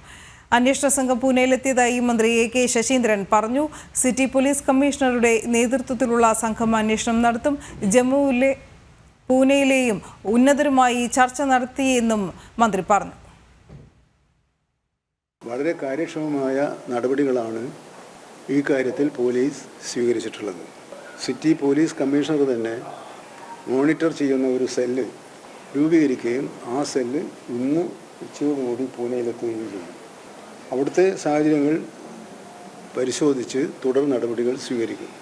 അന്വേഷണ സംഘം പൂനെയിലെത്തിയതായി മന്ത്രി AK ശശീന്ദ്രൻ പറഞ്ഞു. സിറ്റി പോലീസ് കമ്മീഷണറുടെ നേതൃത്വത്തിലുള്ള സംഘം അന്വേഷണം നടത്തും. ജമ്മുവിലെ പൂനെയിലെയും ഉന്നതരുമായി ചർച്ച നടത്തിയെന്നും മന്ത്രി പറഞ്ഞു. വളരെ കാര്യക്ഷമമായ നടപടികളാണ് ഈ കാര്യത്തിൽ പോലീസ് സ്വീകരിച്ചിട്ടുള്ളത്. സിറ്റി പോലീസ് കമ്മീഷണർ തന്നെ മോണിറ്റർ ചെയ്യുന്ന ഒരു സെല്ല് രൂപീകരിക്കുകയും ആ സെല്ല് ഇന്ന് ഉച്ചയോടുകൂടി പൂനെയിലെത്തുകയും ചെയ്യും. അവിടുത്തെ സാഹചര്യങ്ങൾ പരിശോധിച്ച് തുടർ നടപടികൾ സ്വീകരിക്കും.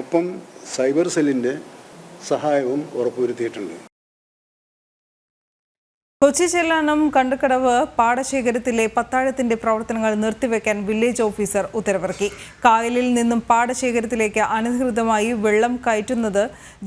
ഒപ്പം സൈബർ സെല്ലിൻ്റെ സഹായവും ഉറപ്പുവരുത്തിയിട്ടുണ്ട്. കൊച്ചി ചെല്ലാനം കണ്ടക്കടവ് പാടശേഖരത്തിലെ പത്താഴത്തിന്റെ പ്രവർത്തനങ്ങൾ നിർത്തിവെക്കാൻ വില്ലേജ് ഓഫീസർ ഉത്തരവിറക്കി. കായലിൽ നിന്നും പാടശേഖരത്തിലേക്ക് അനധികൃതമായി വെള്ളം കയറ്റുന്നത്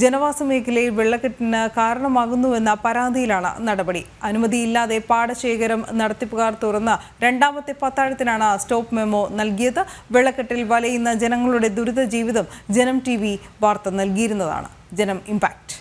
ജനവാസ മേഖലയിൽ വെള്ളക്കെട്ടിന് കാരണമാകുന്നുവെന്ന പരാതിയിലാണ് നടപടി. അനുമതിയില്ലാതെ പാടശേഖരം നടത്തിപ്പുകാർ തുറന്ന രണ്ടാമത്തെ പത്താഴത്തിനാണ് സ്റ്റോപ്പ് മെമ്മോ നൽകിയത്. വെള്ളക്കെട്ടിൽ വലയുന്ന ജനങ്ങളുടെ ദുരിത ജീവിതം ജനം TV വാർത്ത നൽകിയിരുന്നതാണ്. ജനം ഇമ്പാക്ട്.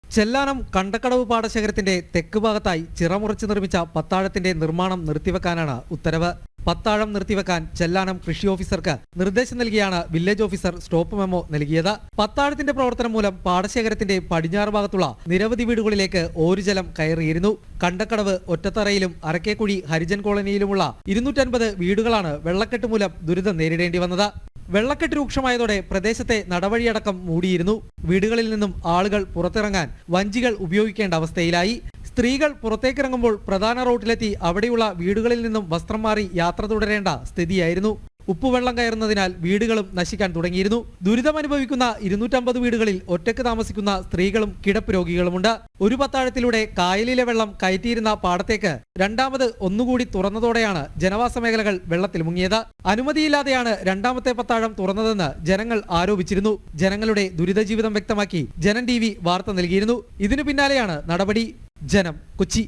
ചെല്ലാനം കണ്ടക്കടവ് പാടശേഖരത്തിന്റെ തെക്ക് ഭാഗത്തായി ചിറമുറച്ച് നിർമ്മിച്ച പത്താഴത്തിന്റെ നിർമ്മാണം നിർത്തിവെക്കാനാണ് ഉത്തരവ്. പത്താഴം നിർത്തിവെക്കാൻ ചെല്ലാനം കൃഷി ഓഫീസർക്ക് നിർദ്ദേശം നൽകിയാണ് വില്ലേജ് ഓഫീസർ സ്റ്റോപ്പ് മെമ്മോ നൽകിയത്. പത്താഴത്തിന്റെ പ്രവർത്തനം മൂലം പാടശേഖരത്തിന്റെ പടിഞ്ഞാറ് ഭാഗത്തുള്ള നിരവധി വീടുകളിലേക്ക് ഓരുജലം കയറിയിരുന്നു. കണ്ടക്കടവ്, ഒറ്റത്തറയിലും അരക്കേക്കുഴി ഹരിജൻ കോളനിയിലുമുള്ള 250 വീടുകളാണ് വെള്ളക്കെട്ട് മൂലം ദുരിതം നേരിടേണ്ടി വന്നത്. വെള്ളക്കെട്ട് രൂക്ഷമായതോടെ പ്രദേശത്തെ നടവഴിയടക്കം മൂടിയിരുന്നു. വീടുകളിൽ നിന്നും ആളുകൾ പുറത്തിറങ്ങാൻ വഞ്ചികൾ ഉപയോഗിക്കേണ്ട അവസ്ഥയിലായി. സ്ത്രീകൾ പുറത്തേക്കിറങ്ങുമ്പോൾ പ്രധാന റോഡിലെത്തി അവിടെയുള്ള വീടുകളിൽ നിന്നും വസ്ത്രം മാറി യാത്ര തുടരേണ്ട സ്ഥിതിയായിരുന്നു. ഉപ്പുവെള്ളം കയറുന്നതിനാൽ വീടുകളും നശിക്കാൻ തുടങ്ങിയിരുന്നു. ദുരിതമനുഭവിക്കുന്ന 250 വീടുകളിൽ ഒറ്റയ്ക്ക് താമസിക്കുന്ന സ്ത്രീകളും കിടപ്പ് രോഗികളുമുണ്ട്. ഒരു പത്താഴത്തിലൂടെ കായലിലെ വെള്ളം കയറ്റിയിരുന്ന പാടത്തേക്ക് രണ്ടാമത് ഒന്നുകൂടി തുറന്നതോടെയാണ് ജനവാസ മേഖലകൾ വെള്ളത്തിൽ മുങ്ങിയത്. അനുമതിയില്ലാതെയാണ് രണ്ടാമത്തെ പത്താഴം തുറന്നതെന്ന് ജനങ്ങൾ ആരോപിച്ചിരുന്നു. ജനങ്ങളുടെ ദുരിത ജീവിതം വ്യക്തമാക്കി ജനം TV വാർത്ത നൽകിയിരുന്നു. ഇതിനു പിന്നാലെയാണ് നടപടി. ജനം, കൊച്ചി.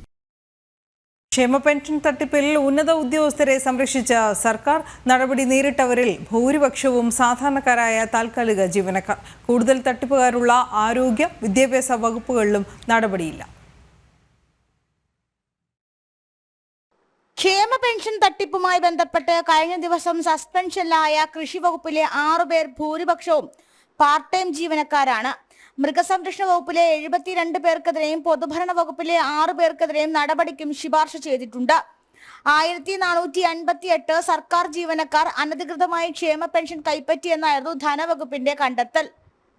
ക്ഷേമ പെൻഷൻ തട്ടിപ്പിൽ ഉന്നത ഉദ്യോഗസ്ഥരെ സംരക്ഷിച്ച സർക്കാർ നടപടി നേരിട്ടവരിൽ ഭൂരിപക്ഷവും സാധാരണക്കാരായ താൽക്കാലിക ജീവനക്കാർ. കൂടുതൽ തട്ടിപ്പുകാരുള്ള ആരോഗ്യ, വിദ്യാഭ്യാസ വകുപ്പുകളിലും നടപടിയില്ല. ക്ഷേമ പെൻഷൻ തട്ടിപ്പുമായി ബന്ധപ്പെട്ട് കഴിഞ്ഞ ദിവസം സസ്പെൻഷനിലായ കൃഷി വകുപ്പിലെ 6 പേർ ഭൂരിപക്ഷവും പാർട്ട് ടൈം ജീവനക്കാരാണ്. മൃഗസംരക്ഷണ വകുപ്പിലെ 72 പേർക്കെതിരെയും പൊതുഭരണ വകുപ്പിലെ 6 പേർക്കെതിരെയും നടപടിക്കും ശുപാർശ ചെയ്തിട്ടുണ്ട്. 1458 സർക്കാർ ജീവനക്കാർ അനധികൃതമായി ക്ഷേമ പെൻഷൻ കൈപ്പറ്റിയെന്നായിരുന്നു ധനവകുപ്പിന്റെ കണ്ടെത്തൽ.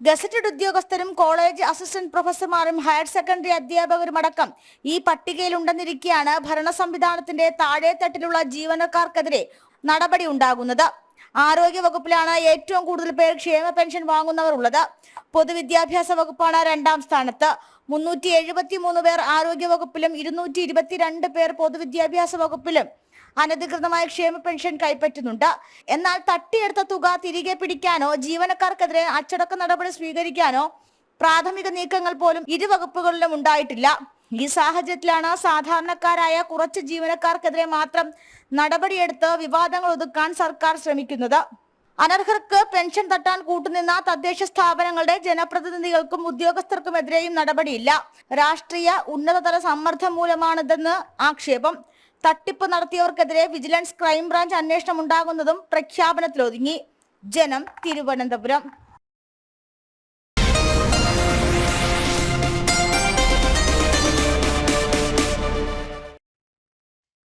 ഗസറ്റഡ് ഉദ്യോഗസ്ഥരും കോളേജ് അസിസ്റ്റന്റ് പ്രൊഫസർമാരും ഹയർ സെക്കൻഡറി അധ്യാപകരുമടക്കം ഈ പട്ടികയിലുണ്ടെന്നിരിക്കെയാണ് ഭരണ സംവിധാനത്തിന്റെ താഴെത്തട്ടിലുള്ള ജീവനക്കാർക്കെതിരെ നടപടി ഉണ്ടാകുന്നത്. ആരോഗ്യ വകുപ്പിലാണ് ഏറ്റവും കൂടുതൽ പേർ ക്ഷേമ പെൻഷൻ വാങ്ങുന്നവർ ഉള്ളത്. പൊതുവിദ്യാഭ്യാസ വകുപ്പാണ് 2ാം സ്ഥാനത്ത്. 373 പേർ ആരോഗ്യ വകുപ്പിലും 222 പേർ പൊതുവിദ്യാഭ്യാസ വകുപ്പിലും അനധികൃതമായ ക്ഷേമ പെൻഷൻ കൈപ്പറ്റുന്നുണ്ട്. എന്നാൽ തട്ടിയെടുത്ത തുക തിരികെ പിടിക്കാനോ ജീവനക്കാർക്കെതിരെ അച്ചടക്ക നടപടി സ്വീകരിക്കാനോ പ്രാഥമിക നീക്കങ്ങൾ പോലും ഇരു വകുപ്പുകളിലും ഉണ്ടായിട്ടില്ല. ഈ സാഹചര്യത്തിലാണ് സാധാരണക്കാരായ കുറച്ച് ജീവനക്കാർക്കെതിരെ മാത്രം നടപടിയെടുത്ത് വിവാദങ്ങൾ ഒതുക്കാൻ സർക്കാർ ശ്രമിക്കുന്നത്. അനർഹർക്ക് പെൻഷൻ തട്ടാൻ കൂട്ടുനിന്ന തദ്ദേശ സ്ഥാപനങ്ങളുടെ ജനപ്രതിനിധികൾക്കും ഉദ്യോഗസ്ഥർക്കുമെതിരെയും നടപടിയില്ല. രാഷ്ട്രീയ ഉന്നതതല സമ്മർദ്ദം മൂലമാണിതെന്ന് ആക്ഷേപം. തട്ടിപ്പ് നടത്തിയവർക്കെതിരെ വിജിലൻസ് ക്രൈംബ്രാഞ്ച് അന്വേഷണം ഉണ്ടാകുന്നതും പ്രഖ്യാപനത്തിലൊതുങ്ങി. ജനം, തിരുവനന്തപുരം.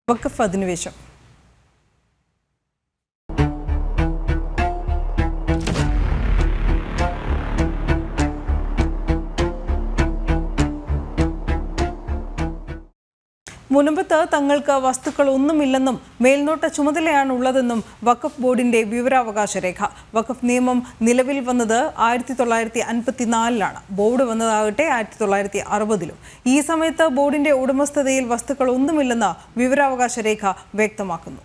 വഖഫ് അധിനിവേശം. മുൻപത്ത് തങ്ങൾക്ക് വസ്തുക്കൾ ഒന്നുമില്ലെന്നും മേൽനോട്ട ചുമതലയാണ് ഉള്ളതെന്നും വഖഫ് ബോർഡിന്റെ വിവരാവകാശ രേഖ. വഖഫ് നിയമം നിലവിൽ വന്നത് 1954-ലാണ്. ബോർഡ് വന്നതാകട്ടെ 1960-ലും. ഈ സമയത്ത് ബോർഡിന്റെ ഉടമസ്ഥതയിൽ വസ്തുക്കൾ ഒന്നുമില്ലെന്ന് വിവരാവകാശ രേഖ വ്യക്തമാക്കുന്നു.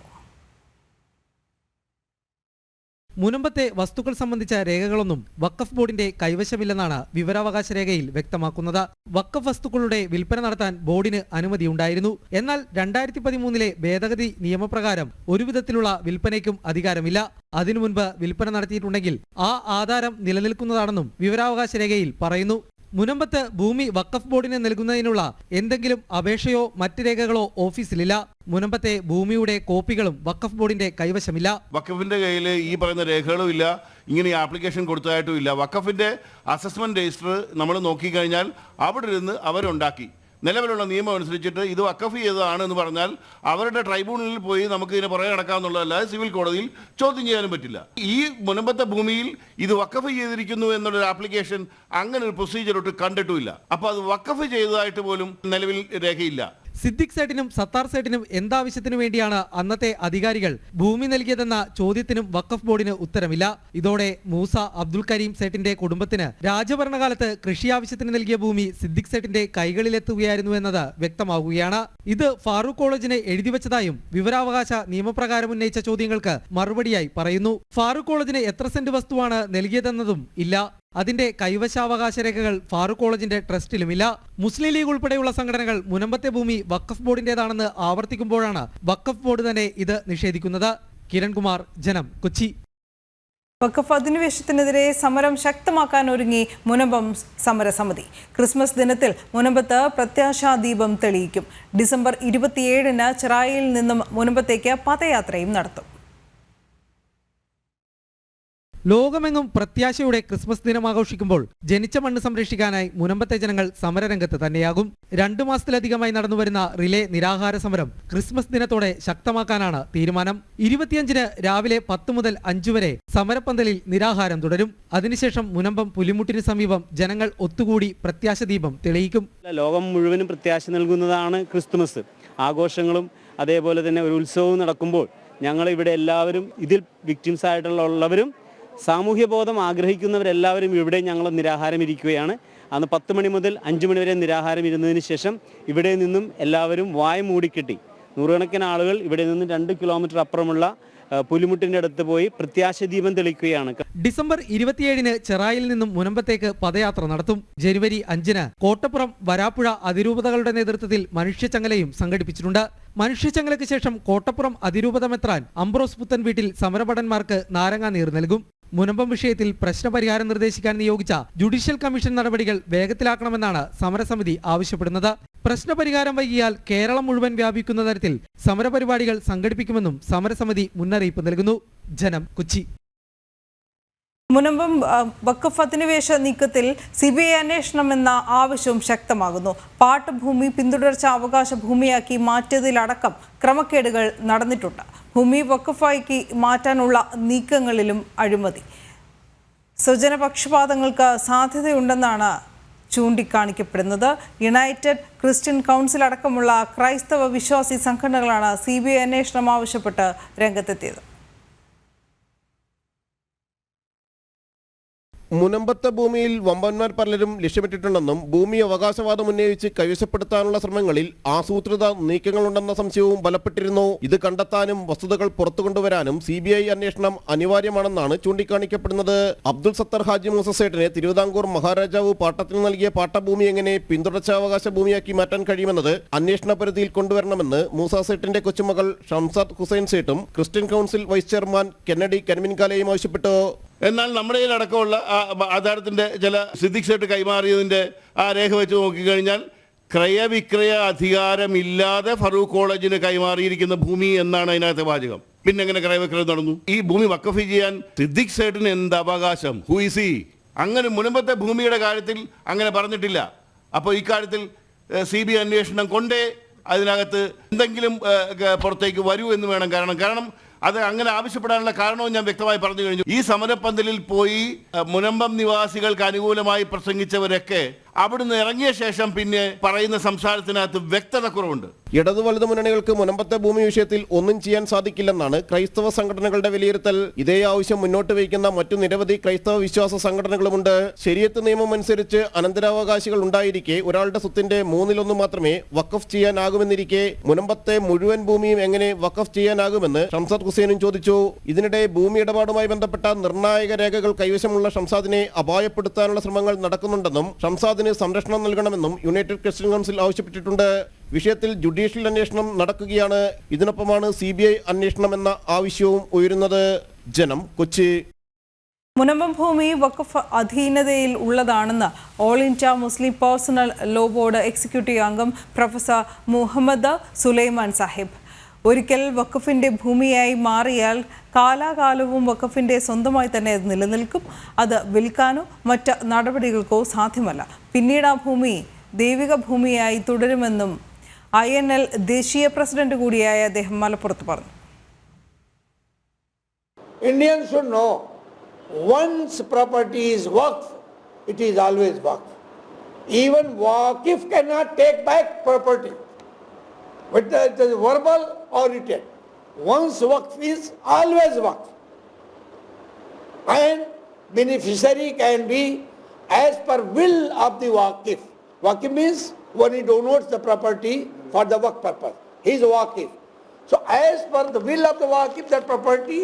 മുൻപത്തെ വസ്തുക്കൾ സംബന്ധിച്ച രേഖകളൊന്നും വഖഫ് ബോർഡിന്റെ കൈവശമില്ലെന്നാണ് വിവരാവകാശ രേഖയിൽ വ്യക്തമാക്കുന്നത്. വഖഫ് വസ്തുക്കളുടെ വിൽപ്പന നടത്താൻ ബോർഡിന് അനുമതിയുണ്ടായിരുന്നു. എന്നാൽ 2013-ലെ ഭേദഗതി നിയമപ്രകാരം ഒരു വിധത്തിലുള്ള വിൽപ്പനയ്ക്കും അധികാരമില്ല. അതിനു മുൻപ് വിൽപ്പന നടത്തിയിട്ടുണ്ടെങ്കിൽ ആ ആധാരം നിലനിൽക്കുന്നതാണെന്നും വിവരാവകാശ രേഖയിൽ പറയുന്നു. മുനമ്പത്ത് ഭൂമി വഖഫ് ബോർഡിന് നൽകുന്നതിനുള്ള എന്തെങ്കിലും അപേക്ഷയോ മറ്റ് രേഖകളോ ഓഫീസിലില്ല. മുനമ്പത്തെ ഭൂമിയുടെ കോപ്പികളും വഖഫ് ബോർഡിന്റെ കൈവശമില്ല. വഖഫിന്റെ കയ്യിൽ ഈ പറയുന്ന രേഖകളും ഇല്ല, ഇങ്ങനെ ആപ്ലിക്കേഷൻ കൊടുത്തതായിട്ടും ഇല്ല. വഖഫിന്റെ അസസ്മെന്റ് രജിസ്റ്റർ നമ്മൾ നോക്കിക്കഴിഞ്ഞാൽ അവിടെ ഇരുന്ന് അവരുണ്ടാക്കി നിലവിലുള്ള നിയമം അനുസരിച്ചിട്ട് ഇത് വഖഫ് ചെയ്തതാണെന്ന് പറഞ്ഞാൽ അവരുടെ ട്രൈബ്യൂണലിൽ പോയി നമുക്ക് ഇതിനെ പുറകെ നടക്കാമെന്നുള്ളതല്ലാതെ സിവിൽ കോടതിയിൽ ചോദ്യം ചെയ്യാനും പറ്റില്ല. ഈ മുനമ്പത്തെ ഭൂമിയിൽ ഇത് വഖഫ് ചെയ്തിരിക്കുന്നു എന്നുള്ളൊരു ആപ്ലിക്കേഷൻ അങ്ങനെ ഒരു പ്രൊസീജിയർ ഒട്ട് കണ്ടിട്ടുമില്ല. അപ്പോൾ അത് വഖഫ് ചെയ്തതായിട്ട് പോലും നിലവിൽ രേഖയില്ല. സിദ്ദിഖ് സേട്ടിനും സത്താർ സേട്ടിനും എന്താവശ്യത്തിനു വേണ്ടിയാണ് അന്നത്തെ അധികാരികൾ ഭൂമി നൽകിയതെന്ന ചോദ്യത്തിനും വഖഫ് ബോർഡിന് ഉത്തരമില്ല. ഇതോടെ മൂസ അബ്ദുൽ കരീം സേട്ടിന്റെ കുടുംബത്തിന് രാജഭരണകാലത്ത് കൃഷി ആവശ്യത്തിന് നൽകിയ ഭൂമി സിദ്ദിഖ് സേട്ടിന്റെ കൈകളിലെത്തുകയായിരുന്നു എന്നത് വ്യക്തമാവുകയാണ്. ഇത് ഫാറൂഖ് കോളേജിന് എഴുതിവെച്ചതായും വിവരാവകാശ നിയമപ്രകാരം ഉന്നയിച്ച ചോദ്യങ്ങൾക്ക് മറുപടിയായി പറയുന്നു. ഫാറൂഖ് കോളേജിന് എത്ര സെന്റ് വസ്തുവാണ് നൽകിയതെന്നതും ഇല്ല. അതിന്റെ കൈവശാവകാശ രേഖകൾ ഫാറൂഖ് കോളേജിന്റെ ട്രസ്റ്റിലുമില്ല. മുസ്ലിം ലീഗ് ഉൾപ്പെടെയുള്ള സംഘടനകൾ മുനമ്പത്തെ ഭൂമി വഖഫ് ബോർഡിന്റേതാണെന്ന് ആവർത്തിക്കുമ്പോഴാണ് വഖഫ് ബോർഡ് തന്നെ ഇത് നിഷേധിക്കുന്നത്. കിരൺകുമാർ, ജനം, കൊച്ചി. വഖഫ് അധിനിവേശത്തിനെതിരെ സമരം ശക്തമാക്കാൻ ഒരുങ്ങി മുനമ്പം സമരസമിതി. ക്രിസ്മസ് ദിനത്തിൽ മുനമ്പത്ത് പ്രത്യാശാദീപം തെളിയിക്കും. ഡിസംബർ 27-ന് ചെറായിയിൽ നിന്നും മുനമ്പത്തേക്ക് പദയാത്രയും നടത്തും. ലോകമെങ്ങും പ്രത്യാശയുടെ ക്രിസ്മസ് ദിനം ആഘോഷിക്കുമ്പോൾ ജനിച്ച മണ്ണ് സംരക്ഷിക്കാനായി മുനമ്പത്തെ ജനങ്ങൾ സമരരംഗത്ത് തന്നെയാകും. 2 മാസത്തിലധികമായി നടന്നുവരുന്ന റിലേ നിരാഹാര സമരം ക്രിസ്മസ് ദിനത്തോടെ ശക്തമാക്കാനാണ് തീരുമാനം. 25-ന് രാവിലെ 10 മുതൽ 5 വരെ സമരപ്പന്തലിൽ നിരാഹാരം തുടരും. അതിനുശേഷം മുനമ്പം പുലിമുട്ടിന് സമീപം ജനങ്ങൾ ഒത്തുകൂടി പ്രത്യാശദീപം തെളിയിക്കും. ലോകം മുഴുവനും പ്രത്യാശ നൽകുന്നതാണ് ക്രിസ്തുമസ്. ആഘോഷങ്ങളും അതേപോലെ തന്നെ ഒരു ഉത്സവവും നടക്കുമ്പോൾ ഞങ്ങളിവിടെ എല്ലാവരും ഇതിൽ വിക്ടിംസ് ആയിട്ടുള്ളവരും സാമൂഹ്യ ബോധം ആഗ്രഹിക്കുന്നവരെല്ലാവരും ഇവിടെ ഞങ്ങൾ നിരാഹാരം ഇരിക്കുകയാണ്. അന്ന് 10 മണി മുതൽ 5 മണി വരെ നിരാഹാരം ഇരുന്നതിന് ശേഷം ഇവിടെ നിന്നും എല്ലാവരും വായ മൂടിക്കെട്ടി നൂറുകണക്കിന് ആളുകൾ ഇവിടെ നിന്നും 2 കിലോമീറ്റർ അപ്പുറമുള്ള പുലിമുട്ടിന്റെ അടുത്ത് പോയി പ്രത്യാശദീപം തെളിയിക്കുകയാണ്. ഡിസംബർ 27-ന് ചെറായിൽ നിന്നും മുനമ്പത്തേക്ക് പദയാത്ര നടത്തും. ജനുവരി 5-ന് കോട്ടപ്പുറം, വരാപ്പുഴ അതിരൂപതകളുടെ നേതൃത്വത്തിൽ മനുഷ്യച്ചങ്ങലയും സംഘടിപ്പിച്ചിട്ടുണ്ട്. മനുഷ്യച്ചങ്ങലയ്ക്ക് ശേഷം കോട്ടപ്പുറം അതിരൂപത മെത്രാൻ അംബ്രോസ് പുത്തൻ വീട്ടിൽ സമരഭടന്മാർക്ക് നാരങ്ങാനീർ നൽകും. മുനമ്പം വിഷയത്തിൽ പ്രശ്നപരിഹാരം നിർദ്ദേശിക്കാൻ നിയോഗിച്ച ജുഡീഷ്യൽ കമ്മീഷൻ നടപടികൾ വേഗത്തിലാക്കണമെന്നാണ് സമരസമിതി ആവശ്യപ്പെടുന്നത്. പ്രശ്നപരിഹാരം വൈകിയാൽ കേരളം മുഴുവൻ വ്യാപിക്കുന്ന തരത്തിൽ സമരപരിപാടികൾ സംഘടിപ്പിക്കുമെന്നും സമരസമിതി മുന്നറിയിപ്പ് നൽകുന്നു. ജനം, കൊച്ചി. മുനമ്പം വഖഫ് അധിനിവേശ നീക്കത്തിൽ CBI അന്വേഷണമെന്ന ആവശ്യവും ശക്തമാകുന്നു. പാട്ടഭൂമി പിന്തുടർച്ച അവകാശ ഭൂമിയാക്കി മാറ്റിയതിലടക്കം ക്രമക്കേടുകൾ നടന്നിട്ടുണ്ട്. ഭൂമി വഖഫാക്കി മാറ്റാനുള്ള നീക്കങ്ങളിലും അഴിമതി, സ്വജനപക്ഷപാതങ്ങൾക്ക് സാധ്യതയുണ്ടെന്നാണ് ചൂണ്ടിക്കാണിക്കപ്പെടുന്നത്. യുണൈറ്റഡ് ക്രിസ്ത്യൻ കൗൺസിൽ അടക്കമുള്ള ക്രൈസ്തവ വിശ്വാസി സംഘടനകളാണ് CBI അന്വേഷണം ആവശ്യപ്പെട്ട് രംഗത്തെത്തിയത്. മുനമ്പത്തെ ഭൂമിയിൽ വമ്പന്മാർ പലരും ലക്ഷ്യമിട്ടിട്ടുണ്ടെന്നും ഭൂമി അവകാശവാദം ഉന്നയിച്ച് കൈവശപ്പെടുത്താനുള്ള ശ്രമങ്ങളിൽ ആസൂത്രിത നീക്കങ്ങളുണ്ടെന്ന സംശയവും ബലപ്പെട്ടിരുന്നു. ഇത് കണ്ടെത്താനും വസ്തുതകൾ പുറത്തു കൊണ്ടുവരാനും CBI അന്വേഷണം അനിവാര്യമാണെന്നാണ് ചൂണ്ടിക്കാണിക്കപ്പെടുന്നത്. അബ്ദുൾ സത്തർ ഹാജി മൂസസേട്ടിനെ തിരുവിതാംകൂർ മഹാരാജാവ് പാട്ടത്തിന് നൽകിയ പാട്ടഭൂമി എങ്ങനെ പിന്തുടർച്ചാവകാശ ഭൂമിയാക്കി മാറ്റാൻ കഴിയുമെന്നത് അന്വേഷണ പരിധിയിൽ കൊണ്ടുവരണമെന്ന് മൂസസേട്ടിന്റെ കൊച്ചുമകൾ ഷംസാദ് ഹുസൈൻ സേട്ടും Christian council vice chairman Kennedy കൻമിൻകാലയും ആവശ്യപ്പെട്ടു. എന്നാൽ നമ്മുടെ അടക്കമുള്ള ആധാരത്തിൻ്റെ ചില സിദ്ദിഖ് സേട്ട് കൈമാറിയതിൻ്റെ ആ രേഖ വെച്ച് നോക്കിക്കഴിഞ്ഞാൽ ക്രയവിക്രയ അധികാരമില്ലാതെ ഫറൂഖ് കോളേജിന് കൈമാറിയിരിക്കുന്ന ഭൂമി എന്നാണ് അതിനകത്തെ വാചകം. പിന്നെ എങ്ങനെ ക്രയവിക്രയം നടന്നു? ഈ ഭൂമി വഖഫ് ചെയ്യാൻ സിദ്ദിഖ് സേട്ടിന് എന്ത് അവകാശം? Who is he? അങ്ങനെ മുനമ്പത്തെ ഭൂമിയുടെ കാര്യത്തിൽ അങ്ങനെ പറഞ്ഞിട്ടില്ല. അപ്പോൾ ഇക്കാര്യത്തിൽ CBI അന്വേഷണം കൊണ്ടേ അതിനകത്ത് എന്തെങ്കിലും പുറത്തേക്ക് വരൂ എന്ന് വേണം. കാരണം അത് അങ്ങനെ ആവശ്യപ്പെടാനുള്ള കാരണവും ഞാൻ വ്യക്തമായി പറഞ്ഞു കഴിഞ്ഞു. ഈ സമരപ്പന്തലിൽ പോയി മുനമ്പം നിവാസികൾക്ക് അനുകൂലമായി പ്രസംഗിച്ചവരൊക്കെ അവിടുന്ന് ഇറങ്ങിയ ശേഷം പിന്നെ പറയുന്ന സംസാരത്തിനകത്ത് വ്യക്തത കുറവുണ്ട്. ഇടതു വലതു മുന്നണികൾക്ക് മുനമ്പത്തെ ഭൂമി വിഷയത്തിൽ ഒന്നും ചെയ്യാൻ സാധിക്കില്ലെന്നാണ് ക്രൈസ്തവ സംഘടനകളുടെ വിലയിരുത്തൽ. ഇതേ ആവശ്യം മുന്നോട്ട് വയ്ക്കുന്ന മറ്റു നിരവധി ക്രൈസ്തവ വിശ്വാസ സംഘടനകളുമുണ്ട്. ശരീഅത്ത് നിയമം അനുസരിച്ച് അനന്തരാവകാശികൾ ഉണ്ടായിരിക്കെ ഒരാളുടെ സ്വത്തിന്റെ 1/3 മാത്രമേ വഖഫ് ചെയ്യാനാകുമെന്നിരിക്കെ മുനമ്പത്തെ മുഴുവൻ ഭൂമിയും എങ്ങനെ വഖഫ് ചെയ്യാനാകുമെന്ന് ഷംസാദ് ഹുസൈനും ചോദിച്ചു. ഇതിനിടെ ഭൂമി ഇടപാടുമായി ബന്ധപ്പെട്ട നിർണായക രേഖകൾ കൈവശമുള്ള ഷംസാദിനെ അപായപ്പെടുത്താനുള്ള ശ്രമങ്ങൾ നടക്കുന്നുണ്ടെന്നും ഷംസാദിന് സംരക്ഷണം നൽകണമെന്നും യുണൈറ്റഡ് ക്രിസ്ത്യൻ കൗൺസിൽ ആവശ്യപ്പെട്ടിട്ടുണ്ട്. വിഷയത്തിൽ ജുഡീഷ്യൽ അന്വേഷണം നടക്കുകയാണ്. ഇതിനൊപ്പമാണ് CBI അന്വേഷണം എന്ന ആവശ്യവും ഉയരുന്നത്. ജനം, കൊച്ചി. മുനമ്പം ഭൂമി വഖഫ് അധീനതയിൽ ഉള്ളതാണെന്ന് all India Muslim personal law board executive അംഗം പ്രൊഫസർ മുഹമ്മദ് സുലൈമാൻ സാഹിബ്. ഒരിക്കൽ വഖഫിൻ്റെ ഭൂമിയായി മാറിയാൽ കാലാകാലവും വഖഫിൻ്റെ സ്വന്തമായി തന്നെ അത് നിലനിൽക്കും. അത് വിൽക്കാനോ മറ്റ് നടപടികൾക്കോ സാധ്യമല്ല. പിന്നീട് ആ ഭൂമി ദൈവിക ഭൂമിയായി തുടരുമെന്നും INL ദേശീയ പ്രസിഡന്റ് കൂടിയായ അദ്ദേഹം മലപ്പുറത്ത് പറഞ്ഞു. Indians should know, once property is waqf, it is always waqf. Even waqif cannot take back property. whether it is verbal or written. Once waqf is always waqf. And beneficiary can be as per will of the waqif. Waqif means when he donates the property for the waqf purpose. He is waqif. So as per the will of the waqif, that property,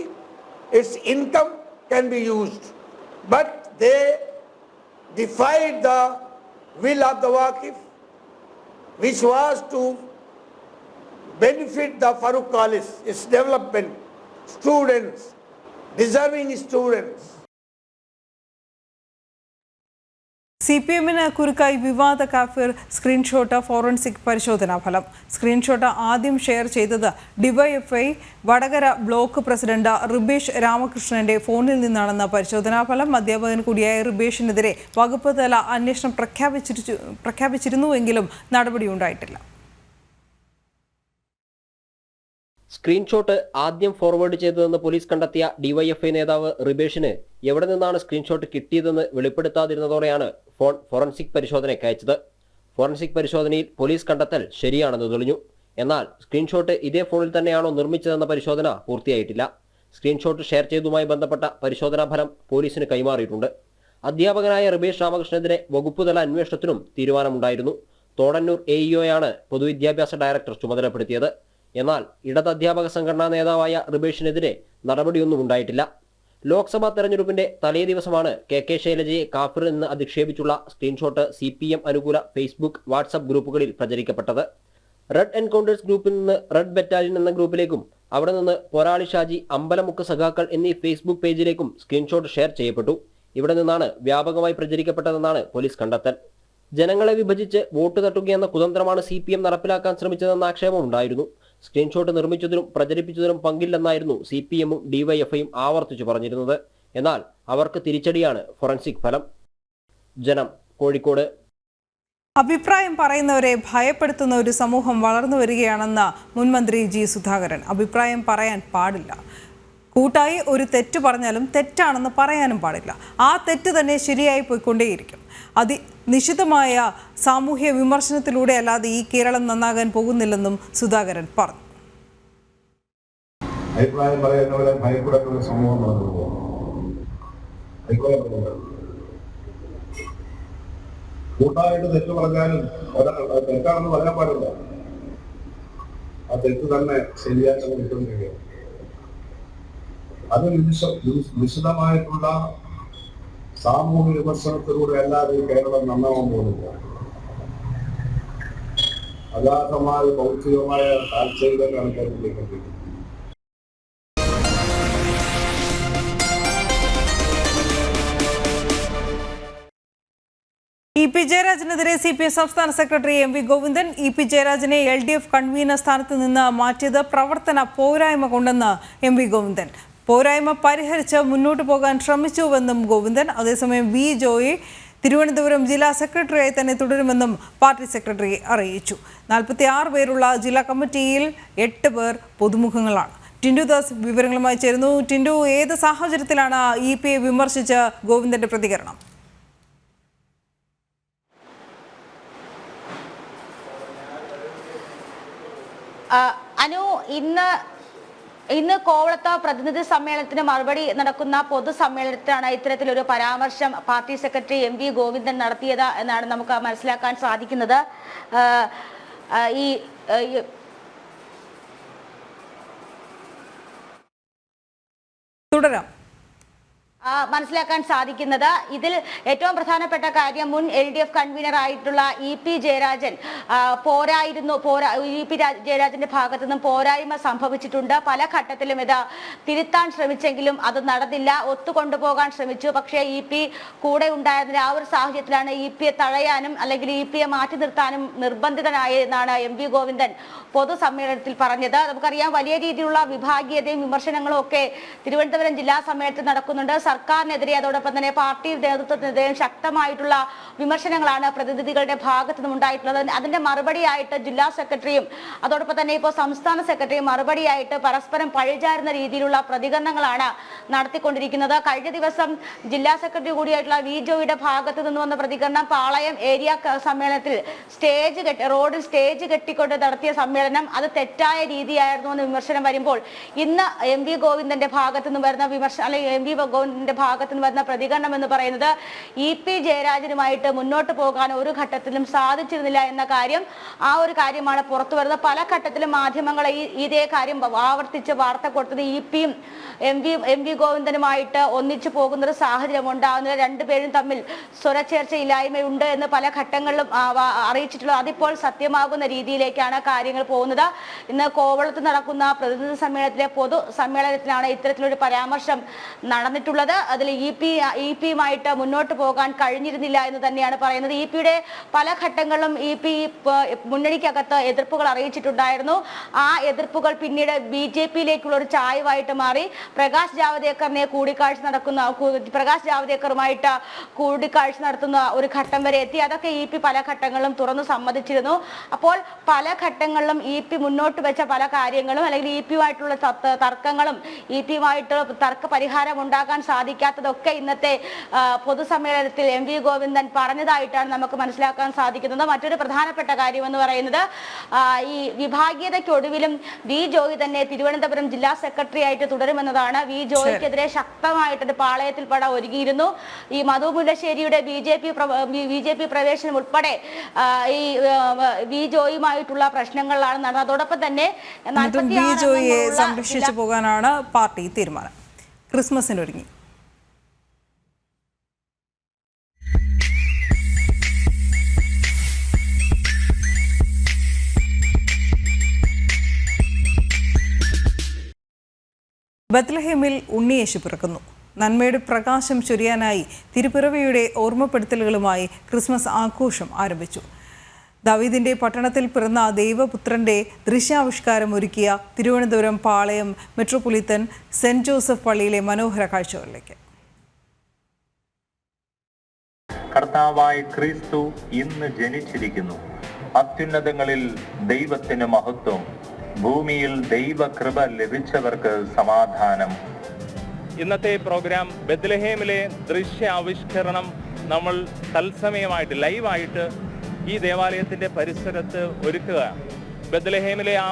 its income can be used. But they defied the will of the waqif, which was to benefit the Farooq College, its development, students, deserving students. CPM-ന് കുരുക്കായി വിവാദ കാഫിർ screenshot forensic പരിശോധനാ ഫലം. Screenshot ആദ്യം share ചെയ്തത് DYFI Vadakara block president Ribesh രാമകൃഷ്ണന്റെ ഫോണിൽ നിന്നാണെന്ന പരിശോധനാ ഫലം. അധ്യാപകൻ കൂടിയായ റിബേഷിനെതിരെ വകുപ്പ് തല അന്വേഷണം പ്രഖ്യാപിച്ചിരുന്നുവെങ്കിലും നടപടിയുണ്ടായിട്ടില്ല. സ്ക്രീൻഷോട്ട് ആദ്യം ഫോർവേഡ് ചെയ്തതെന്ന് പോലീസ് കണ്ടെത്തിയ ഡിവൈഎഫ്ഐ നേതാവ് റിബേഷിന് എവിടെ നിന്നാണ് സ്ക്രീൻഷോട്ട് കിട്ടിയതെന്ന് വെളിപ്പെടുത്താതിരുന്നതോടെയാണ് ഫോൺ ഫോറൻസിക് പരിശോധനയ്ക്ക് അയച്ചത്. ഫോറൻസിക് പരിശോധനയിൽ പോലീസ് കണ്ടെത്തൽ ശരിയാണെന്ന് തെളിഞ്ഞു. എന്നാൽ സ്ക്രീൻഷോട്ട് ഇതേ ഫോണിൽ തന്നെയാണോ നിർമ്മിച്ചതെന്ന പരിശോധന പൂർത്തിയായിട്ടില്ല. സ്ക്രീൻഷോട്ട് ഷെയർ ചെയ്തതുമായി ബന്ധപ്പെട്ട പരിശോധനാ ഫലം പോലീസിന് കൈമാറിയിട്ടുണ്ട്. അധ്യാപകനായ റിബേഷ് രാമകൃഷ്ണനെതിരെ വകുപ്പുതല അന്വേഷണത്തിനും തീരുമാനമുണ്ടായിരുന്നു. തോടന്നൂർ AEO-യാണ് പൊതുവിദ്യാഭ്യാസ ഡയറക്ടർ ചുമതലപ്പെടുത്തിയത്. എന്നാൽ ഇടത് അധ്യാപക സംഘടനാ നേതാവായ റിബേഷിനെതിരെ നടപടിയൊന്നും ഉണ്ടായിട്ടില്ല. ലോക്സഭാ തെരഞ്ഞെടുപ്പിന്റെ തലേ ദിവസമാണ് KK ശൈലജയെ കാഫിർ എന്ന് അധിക്ഷേപിച്ചുള്ള സ്ക്രീൻഷോട്ട് CPM അനുകൂല ഫേസ്ബുക്ക് വാട്സ്ആപ്പ് ഗ്രൂപ്പുകളിൽ പ്രചരിക്കപ്പെട്ടത്. റെഡ് എൻകൗണ്ടേഴ്സ് ഗ്രൂപ്പിൽ നിന്ന് റെഡ് ബറ്റാലിയൻ എന്ന ഗ്രൂപ്പിലേക്കും അവിടെ നിന്ന് പോരാളി ഷാജി, അമ്പലമുക്ക് സഖാക്കൾ എന്നീ ഫേസ്ബുക്ക് പേജിലേക്കും സ്ക്രീൻഷോട്ട് ഷെയർ ചെയ്യപ്പെട്ടു. ഇവിടെ നിന്നാണ് വ്യാപകമായി പ്രചരിക്കപ്പെട്ടതെന്നാണ് പോലീസ് കണ്ടെത്തൽ. ജനങ്ങളെ വിഭജിച്ച് വോട്ട് തട്ടുകയെന്ന കുതന്ത്രമാണ് CPM നടപ്പിലാക്കാൻ ശ്രമിച്ചതെന്ന ആക്ഷേപമുണ്ടായിരുന്നു. സ്ക്രീൻഷോട്ട് നിർമ്മിച്ചതിനും പ്രചരിപ്പിച്ചതിനും പങ്കില്ലെന്നായിരുന്നു CPM-ഉം DYFI-യും ആവർത്തിച്ചു പറഞ്ഞിരുന്നത്. എന്നാൽ അവർക്ക് തിരിച്ചടിയാണ് ഫോറൻസിക് ഫലം. ജനം, കോഴിക്കോട്. അഭിപ്രായം പറയുന്നവരെ ഭയപ്പെടുത്തുന്ന ഒരു സമൂഹം വളർന്നു വരികയാണെന്ന് മുൻമന്ത്രി G. സുധാകരൻ. അഭിപ്രായം പറയാൻ പാടില്ല. കൂട്ടായി ഒരു തെറ്റ് പറഞ്ഞാലും തെറ്റാണെന്ന് പറയാനും പാടില്ല. ആ തെറ്റ് തന്നെ ശരിയായി പോയിക്കൊണ്ടേയിരിക്കും. നിശിതമായ സാമൂഹ്യ വിമർശനത്തിലൂടെ അല്ലാതെ ഈ കേരളം നന്നാകാൻ പോകുന്നില്ലെന്നും സുധാകരൻ പറഞ്ഞു. അഭിപ്രായം പറയുന്നവരെ ഭയപ്പെടുന്ന ഒരു സമൂഹം വളർന്നു പോകും. കൂട്ടായിട്ട് തെറ്റ് പറഞ്ഞാലും തെറ്റാണെന്ന് പറയാൻ പാടില്ല. ആ തെറ്റ് തന്നെ ശരിയായിട്ട് കിട്ടുന്നില്ല. അത് നിശ്ചിതമായിട്ടുള്ള സാമൂഹ്യ വിമർശനത്തിലൂടെ അല്ലാതെ കേരളം നന്നാവാൻ പോകുന്നില്ല. അഗാധമായ ഭൗതികമായ കാഴ്ചയിലേക്കാണ് കേരളത്തിലേക്ക്. EP ജയരാജനെതിരെ CPM സംസ്ഥാന secretary MV Govindan. EP ജയരാജനെ LDF convener സ്ഥാനത്ത് നിന്ന് മാറ്റിയത് പ്രവർത്തന പോരായ്മ കൊണ്ടെന്ന് MV ഗോവിന്ദൻ. പോരായ്മ പരിഹരിച്ച് മുന്നോട്ട് പോകാൻ ശ്രമിച്ചുവെന്നും ഗോവിന്ദൻ. അതേസമയം V. ജോയി തിരുവനന്തപുരം ജില്ലാ സെക്രട്ടറിയായി തന്നെ തുടരുമെന്നും പാർട്ടി സെക്രട്ടറി അറിയിച്ചു. 46 പേരുള്ള ജില്ലാ കമ്മിറ്റിയിൽ 8 പേർ പുതുമുഖങ്ങളാണ്. ടിൻഡു ദാസ് വിവരങ്ങളുമായി ചേരുന്നു. ടിൻഡു, ഏത് സാഹചര്യത്തിലാണ് EP-യെ വിമർശിച്ച് ഗോവിന്ദന്റെ പ്രതികരണം? അനു, ഇന്ന് കോവളത്ത് പ്രതിനിധി സമ്മേളനത്തിന് മറുപടി നടക്കുന്ന പൊതുസമ്മേളനത്തിലാണ് ഇത്തരത്തിലൊരു പരാമർശം പാർട്ടി സെക്രട്ടറി MV ഗോവിന്ദൻ നടത്തിയത് എന്നാണ് നമുക്ക് മനസ്സിലാക്കാൻ സാധിക്കുന്നത്. തുടരാം. മനസ്സിലാക്കാൻ സാധിക്കുന്നത് ഇതിൽ ഏറ്റവും പ്രധാനപ്പെട്ട കാര്യം മുൻ LDF കൺവീനർ ആയിട്ടുള്ള EP ജയരാജൻ EP ജയരാജന്റെ ഭാഗത്തു നിന്നും പോരായ്മ സംഭവിച്ചിട്ടുണ്ട്. പല ഘട്ടത്തിലും ഇത് തിരുത്താൻ ശ്രമിച്ചെങ്കിലും അത് നടന്നില്ല. ഒത്തുകൊണ്ടുപോകാൻ ശ്രമിച്ചു. പക്ഷേ EP കൂടെ ഉണ്ടായിരുന്ന ആ ഒരു സാഹചര്യത്തിലാണ് EP-യെ തഴയാനും അല്ലെങ്കിൽ EP-യെ മാറ്റി നിർത്താനും നിർബന്ധിതനായെന്നാണ് MV ഗോവിന്ദൻ പൊതുസമ്മേളനത്തിൽ പറഞ്ഞത്. നമുക്കറിയാം, വലിയ രീതിയിലുള്ള വിഭാഗീയതയും വിമർശനങ്ങളും ഒക്കെ തിരുവനന്തപുരം ജില്ലാ സമ്മേളനത്തിൽ നടക്കുന്നുണ്ട്. സർക്കാരിനെതിരെ അതോടൊപ്പം തന്നെ പാർട്ടി നേതൃത്വത്തിനെതിരെ ശക്തമായിട്ടുള്ള വിമർശനങ്ങളാണ് പ്രതിനിധികളുടെ ഭാഗത്തു നിന്നും ഉണ്ടായിട്ടുള്ളത്. അതിന്റെ മറുപടിയായിട്ട് ജില്ലാ സെക്രട്ടറിയും അതോടൊപ്പം തന്നെ ഇപ്പോൾ സംസ്ഥാന സെക്രട്ടറിയും മറുപടിയായിട്ട് പരസ്പരം പഴിചാരുന്ന രീതിയിലുള്ള പ്രതികരണങ്ങളാണ് നടത്തിക്കൊണ്ടിരിക്കുന്നത്. കഴിഞ്ഞ ദിവസം ജില്ലാ സെക്രട്ടറി കൂടിയായിട്ടുള്ള വി ജോയിയുടെ ഭാഗത്തു നിന്ന് വന്ന പ്രതികരണം പാളയം ഏരിയ സമ്മേളനത്തിൽ റോഡിൽ സ്റ്റേജ് കെട്ടിക്കൊണ്ട് നടത്തിയ സമ്മേളനം അത് തെറ്റായ രീതിയായിരുന്നു എന്ന വിമർശനം വരുമ്പോൾ ഇന്ന് എം വി ഗോവിന്ദന്റെ ഭാഗത്തു നിന്ന് വരുന്ന പ്രതികരണം എന്ന് പറയുന്നത് ഇ.പി. ജയരാജനുമായിട്ട് മുന്നോട്ട് പോകാൻ ഒരു ഘട്ടത്തിലും സാധിച്ചിരുന്നില്ല എന്ന കാര്യം, ആ ഒരു കാര്യമാണ് പുറത്തു വരുന്നത്. പല ഘട്ടത്തിലും മാധ്യമങ്ങൾ ഇതേ കാര്യം ആവർത്തിച്ച് വാർത്ത കൊടുത്തത് ഇ.പിയും എം വി ഗോവിന്ദനുമായിട്ട് ഒന്നിച്ചു പോകുന്ന ഒരു സാഹചര്യം ഉണ്ടാകുന്നത്, രണ്ടുപേരും തമ്മിൽ സ്വരച്ചേർച്ചയില്ലായ്മയുണ്ട് എന്ന് പല ഘട്ടങ്ങളിലും അറിയിച്ചിട്ടുള്ളത്. അതിപ്പോൾ സത്യമാകുന്ന രീതിയിലേക്കാണ് കാര്യങ്ങൾ പോകുന്നത്. ഇന്ന് കോവളത്ത് നടക്കുന്ന പ്രതിനിധി സമ്മേളനത്തിലെ പൊതു സമ്മേളനത്തിലാണ് ഇത്തരത്തിലൊരു പരാമർശം നടന്നിട്ടുള്ളത്. അതിൽ ഇ.പിയുമായിട്ട് മുന്നോട്ട് പോകാൻ കഴിഞ്ഞിരുന്നില്ല എന്ന് തന്നെയാണ് പറയുന്നത്. ഇ.പിയുടെ പല ഘട്ടങ്ങളിലും ഇ.പി മുന്നണിക്കകത്ത് എതിർപ്പുകൾ അറിയിച്ചിട്ടുണ്ടായിരുന്നു. ആ എതിർപ്പുകൾ പിന്നീട് BJPയിലേക്കുള്ള ഒരു ചായ്വായിട്ട് മാറി. പ്രകാശ് ജാവദേക്കറുമായിട്ട് കൂടിക്കാഴ്ച നടത്തുന്ന ഒരു ഘട്ടം വരെ എത്തി. അതൊക്കെ ഇ.പി പല ഘട്ടങ്ങളിലും തുറന്നു സമ്മതിച്ചിരുന്നു. അപ്പോൾ പല ഘട്ടങ്ങളിലും ഇ.പി മുന്നോട്ട് വെച്ച പല കാര്യങ്ങളും അല്ലെങ്കിൽ ഇ.പിയുമായിട്ടുള്ള തർക്കങ്ങളും ഇ.പിയുമായിട്ട് തർക്ക പരിഹാരം ഉണ്ടാക്കാൻ സാധിക്കാത്തതൊക്കെ ഇന്നത്തെ പൊതുസമ്മേളനത്തിൽ എം വി ഗോവിന്ദൻ പറഞ്ഞതായിട്ടാണ് നമുക്ക് മനസ്സിലാക്കാൻ സാധിക്കുന്നത്. മറ്റൊരു പ്രധാനപ്പെട്ട കാര്യം എന്ന് പറയുന്നത് ഈ വിഭാഗീയതയ്ക്കൊടുവിലും വി ജോയി തന്നെ തിരുവനന്തപുരം ജില്ലാ സെക്രട്ടറി ആയിട്ട് തുടരുമെന്നതാണ്. വി ജോയിക്കെതിരെ ശക്തമായിട്ടൊരു പാളയത്തിൽ പട ഒരുങ്ങിയിരുന്നു. ഈ മധു മുല്ലശ്ശേരിയുടെ ബി.ജെ.പി പ്രവേശനം ഉൾപ്പെടെ ഈ വി ജോയിയുമായിട്ടുള്ള പ്രശ്നങ്ങളിലാണ് നടന്നത്. അതോടൊപ്പം തന്നെ വി ജോയിയെ സംരക്ഷിച്ചു പോകാനാണ് പാർട്ടി തീരുമാനം. ക്രിസ്മസിനൊരുങ്ങി. ബത്ലഹേമിൽ ഉണ്ണിയേശു പിറക്കുന്നു. നന്മയുടെ പ്രകാശം ചൊരിയാനായി തിരുപ്പിറവിയുടെ ഓർമ്മപ്പെടുത്തലുകളുമായി ക്രിസ്മസ് ആഘോഷം ആരംഭിച്ചു. ദാവീദിന്റെ പട്ടണത്തിൽ പിറന്ന ദൈവപുത്രന്റെ ദൃശ്യാവിഷ്കാരം ഒരുക്കിയ Thiruvananthapuram Palayam metropolitan saint Joseph പള്ളിയിലെ മനോഹര കാഴ്ചകളിലേക്ക്. കർത്താവായ ക്രിസ്തു ഇന്ന് ജനിച്ചിരിക്കുന്നു. അത്യുന്നതങ്ങളിൽ ദൈവത്തിന് മഹത്വം, ഭൂമിയിൽ ദൈവകൃപ ലഭിച്ചവർക്ക് സമാധാനം. ഇന്നത്തെ പ്രോഗ്രാം ബത്ലഹേമിലെ ദൃശ്യാവിഷ്കരണം നമ്മൾ തത്സമയമായിട്ട് ലൈവായിട്ട് ഈ ദേവാലയത്തിൻ്റെ പരിസരത്ത് ഒരുക്കുകയാണ്. ബത്ലഹേമിലെ ആ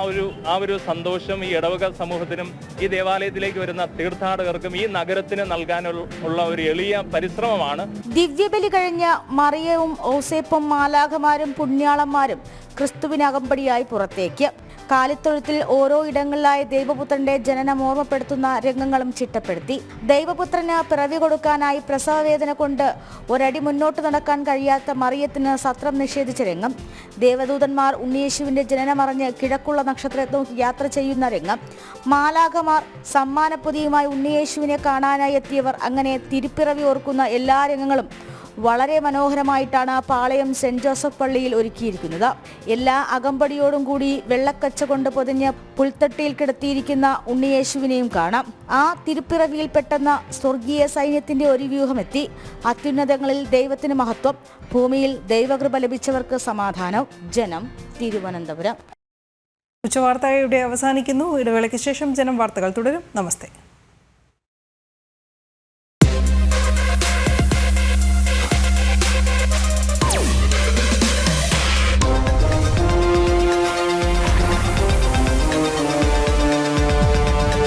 ഒരു സന്തോഷം ഈ ഇടവക സമൂഹത്തിനും ഈ ദേവാലയത്തിലേക്ക് വരുന്ന തീർത്ഥാടകർക്കും ഈ നഗരത്തിന് നൽകാനുള്ള ഒരു എളിയ പരിശ്രമമാണ്. ദിവ്യബലി കഴിഞ്ഞ മറിയവും ഓസേപ്പും മാലാഖമാരും പുണ്യാളന്മാരും ക്രിസ്തുവിനകമ്പടിയായി പുറത്തേക്ക്. കാലിത്തൊഴുത്തിൽ ഓരോ ഇടങ്ങളിലായി ദൈവപുത്രന്റെ ജനനം ഓർമ്മപ്പെടുത്തുന്ന രംഗങ്ങളും ചിട്ടപ്പെടുത്തി. ദൈവപുത്രന് പിറവി കൊടുക്കാനായി പ്രസവവേദന കൊണ്ട് ഒരടി മുന്നോട്ട് നടക്കാൻ കഴിയാത്ത മറിയത്തിന് സത്രം നിഷേധിച്ച രംഗം. ദേവദൂതന്മാർ ഉണ്ണിയേശുവിന്റെ ജനനമറിഞ്ഞ് കിഴക്കുള്ള നക്ഷത്രത്തെ നോക്കി യാത്ര ചെയ്യുന്ന രംഗം. മാലാഖമാർ സമ്മാനപ്പൊതിയുമായി ഉണ്ണിയേശുവിനെ കാണാനായി എത്തിയവർ, അങ്ങനെ തിരുപ്പിറവി ഓർക്കുന്ന എല്ലാ രംഗങ്ങളും വളരെ മനോഹരമായിട്ടാണ് പാളയം സെന്റ് ജോസഫ് പള്ളിയിൽ ഒരുക്കിയിരിക്കുന്നത്. എല്ലാ അകമ്പടിയോടും കൂടി വെള്ളക്കച്ച കൊണ്ട് പൊതിഞ്ഞ് പുൽത്തട്ടിയിൽ കിടത്തിയിരിക്കുന്ന ഉണ്ണിയേശുവിനെയും കാണാം. ആ തിരുപ്പിറവിയിൽ പെട്ടെന്ന് സ്വർഗീയ സൈന്യത്തിന്റെ ഒരു വ്യൂഹമെത്തി. അത്യുന്നതങ്ങളിൽ ദൈവത്തിന് മഹത്വം, ഭൂമിയിൽ ദൈവകൃപ ലഭിച്ചവർക്ക് സമാധാനം. ജനം, തിരുവനന്തപുരം. ഉച്ചവാർത്തയുടെ അവസാനിക്കുന്നു. ഇടവേളയ്ക്ക് ശേഷം ജനം വാർത്തകൾ തുടരും. നമസ്തേ.